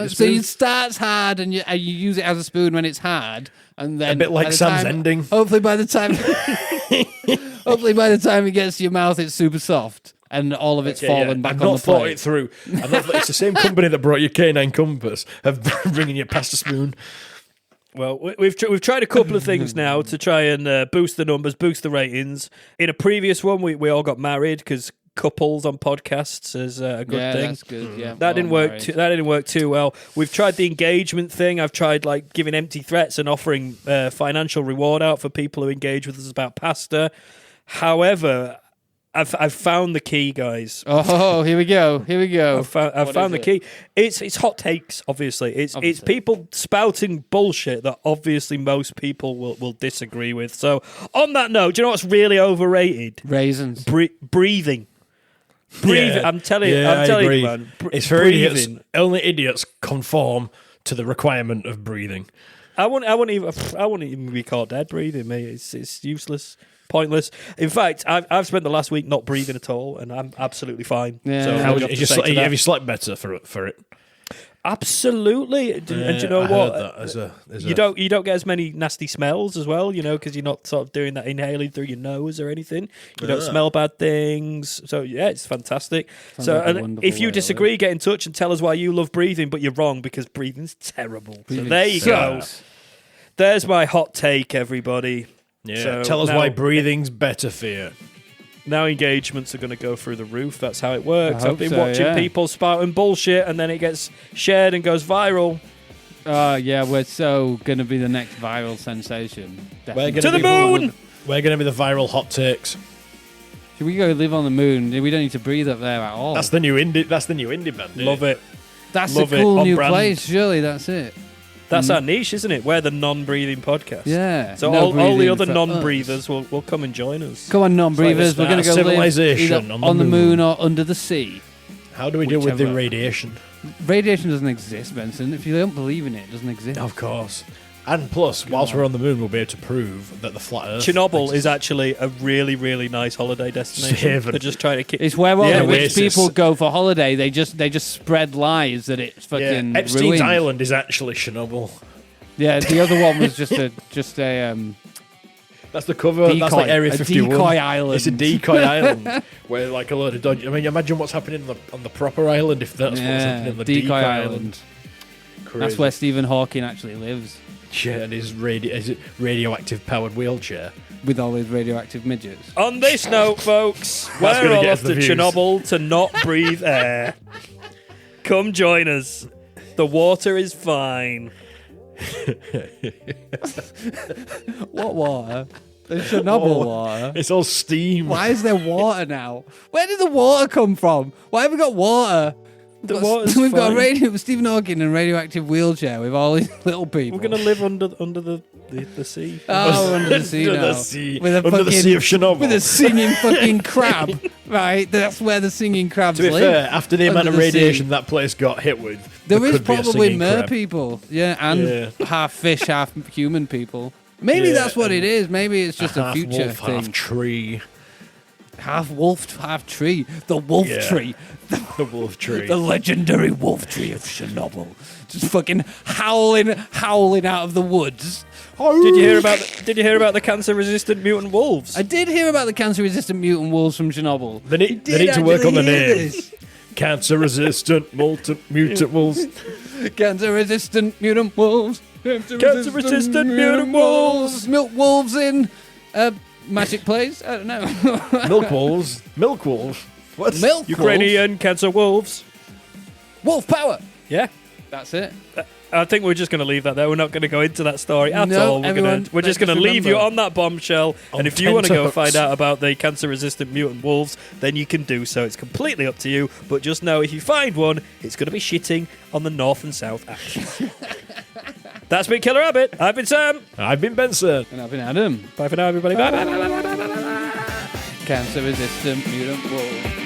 just So it starts hard and you use it as a spoon when it's hard, and then A bit like by the Sam's time- ending. Hopefully by the time it gets to your mouth, it's super soft and all of it's fallen back I've on not the thought plate. it through. It's the same company that brought you K9 Compass have bringing you pasta spoon. Well, we've tried a couple of things now to try and boost the numbers, boost the ratings. In a previous one, we all got married because couples on podcasts is a good Yeah, thing. that's good. Yeah, That didn't work. That didn't work too well. We've tried the engagement thing. I've tried like giving empty threats and offering financial reward out for people who engage with us about pasta. However, I've found the key, guys. Oh, here we go. I've found the key. It's hot takes, obviously. It's people spouting bullshit that obviously most people will disagree with. So on that note, do you know what's really overrated? Raisins. Breathing. Yeah. I'm telling you, man. It's for idiots. Only idiots conform to the requirement of breathing. I wouldn't even be called dead breathing, mate. It's useless, pointless. In fact, I've spent the last week not breathing at all, and I'm absolutely fine. Yeah. So Have you slept better for it? Absolutely. And do you know what? You don't get as many nasty smells as well, because you're not sort of doing that inhaling through your nose or anything. You don't smell bad things. So yeah, it's fantastic. And if you disagree, get in touch and tell us why you love breathing, but you're wrong because breathing's terrible. So there you go. There's my hot take, everybody. Yeah. So tell us why breathing's better for you. Now engagements are going to go through the roof. That's how it works. I've been so, watching people spouting bullshit, and then it gets shared and goes viral. Yeah, we're so going to be the next viral sensation. We're To the moon! We're going to be the viral hot takes. Should we go live on the moon? We don't need to breathe up there at all. That's the new indie band. Love it. That's Love a it. cool On new brand. place. Surely that's it. That's our niche, isn't it? We're the non-breathing podcast. Yeah. So no all the breathing other for non-breathers will come and join us. Come on, non-breathers. We're going to go live civilization either on the on the moon. moon or under the sea. How do we deal with the Whichever. radiation? Radiation doesn't exist, Benson. If you don't believe in it, it doesn't exist. Of course. And plus, whilst we're on the moon, we'll be able to prove that the flat Earth... Chernobyl is actually a really, really nice holiday destination. Haven. They're just trying to kick... It's where all Yeah, the rich Oasis. people go for holiday. They just spread lies that it's fucking Epstein's ruined. Island is actually Chernobyl. Yeah, the other one was just a That's the cover. That's Decoy. like Area A 51. decoy island. It's a decoy island where like a load of dodgy... I mean, imagine what's happening on the proper island if that's what's happening on the decoy island. Crazy. That's where Stephen Hawking actually lives Yeah, and his radioactive powered wheelchair. with all his radioactive midgets. On this note, folks, That's we're gonna all get off us the to views. Chernobyl to not breathe air. Come join us. The water is fine. What water? The Chernobyl water. It's all steam. Why is there water now? Where did the water come from? Why have we got water? We've got Stephen Hawking in a radioactive wheelchair with all these little people. We're going to live under the sea. Oh, under the sea Under now. the sea. With a Under the fucking- sea of Chernobyl. With a singing fucking crab. Right? That's where the singing crabs To be live. fair, after the amount Under of the sea. radiation that place got hit with, There is could be a probably singing mer crab. people. Yeah, and half fish, half human people. Maybe Yeah, that's what it is. Maybe it's just a half future wolf, thing. half tree. Half wolf, half tree. The wolf Yeah. tree. The wolf tree. The legendary wolf tree of Chernobyl. Just fucking howling out of the woods. Did you hear about the cancer-resistant mutant wolves? I did hear about the cancer-resistant mutant wolves from Chernobyl. They need to work on the name. Cancer-resistant mutant wolves. Cancer-resistant mutant wolves. Cancer-resistant mutant wolves. Milk wolves in magic plays? I don't know. Milk wolves. Milk wolves. What? Milk Ukrainian cancer wolves. wolf power. Yeah. That's it. I think we're just going to leave that there. We're not going to go into that story at No, all. everyone, We're just going to let's leave you remember. on that bombshell. On And if you want to go tenterhooks. find out about the cancer-resistant mutant wolves, then you can do so. It's completely up to you. But just know if you find one, it's going to be shitting on the north and south axis. That's been Killer Rabbit. I've been Sam. I've been Benson. And I've been Adam. Bye for now, everybody. Bye. Cancer-resistant mutant wolves.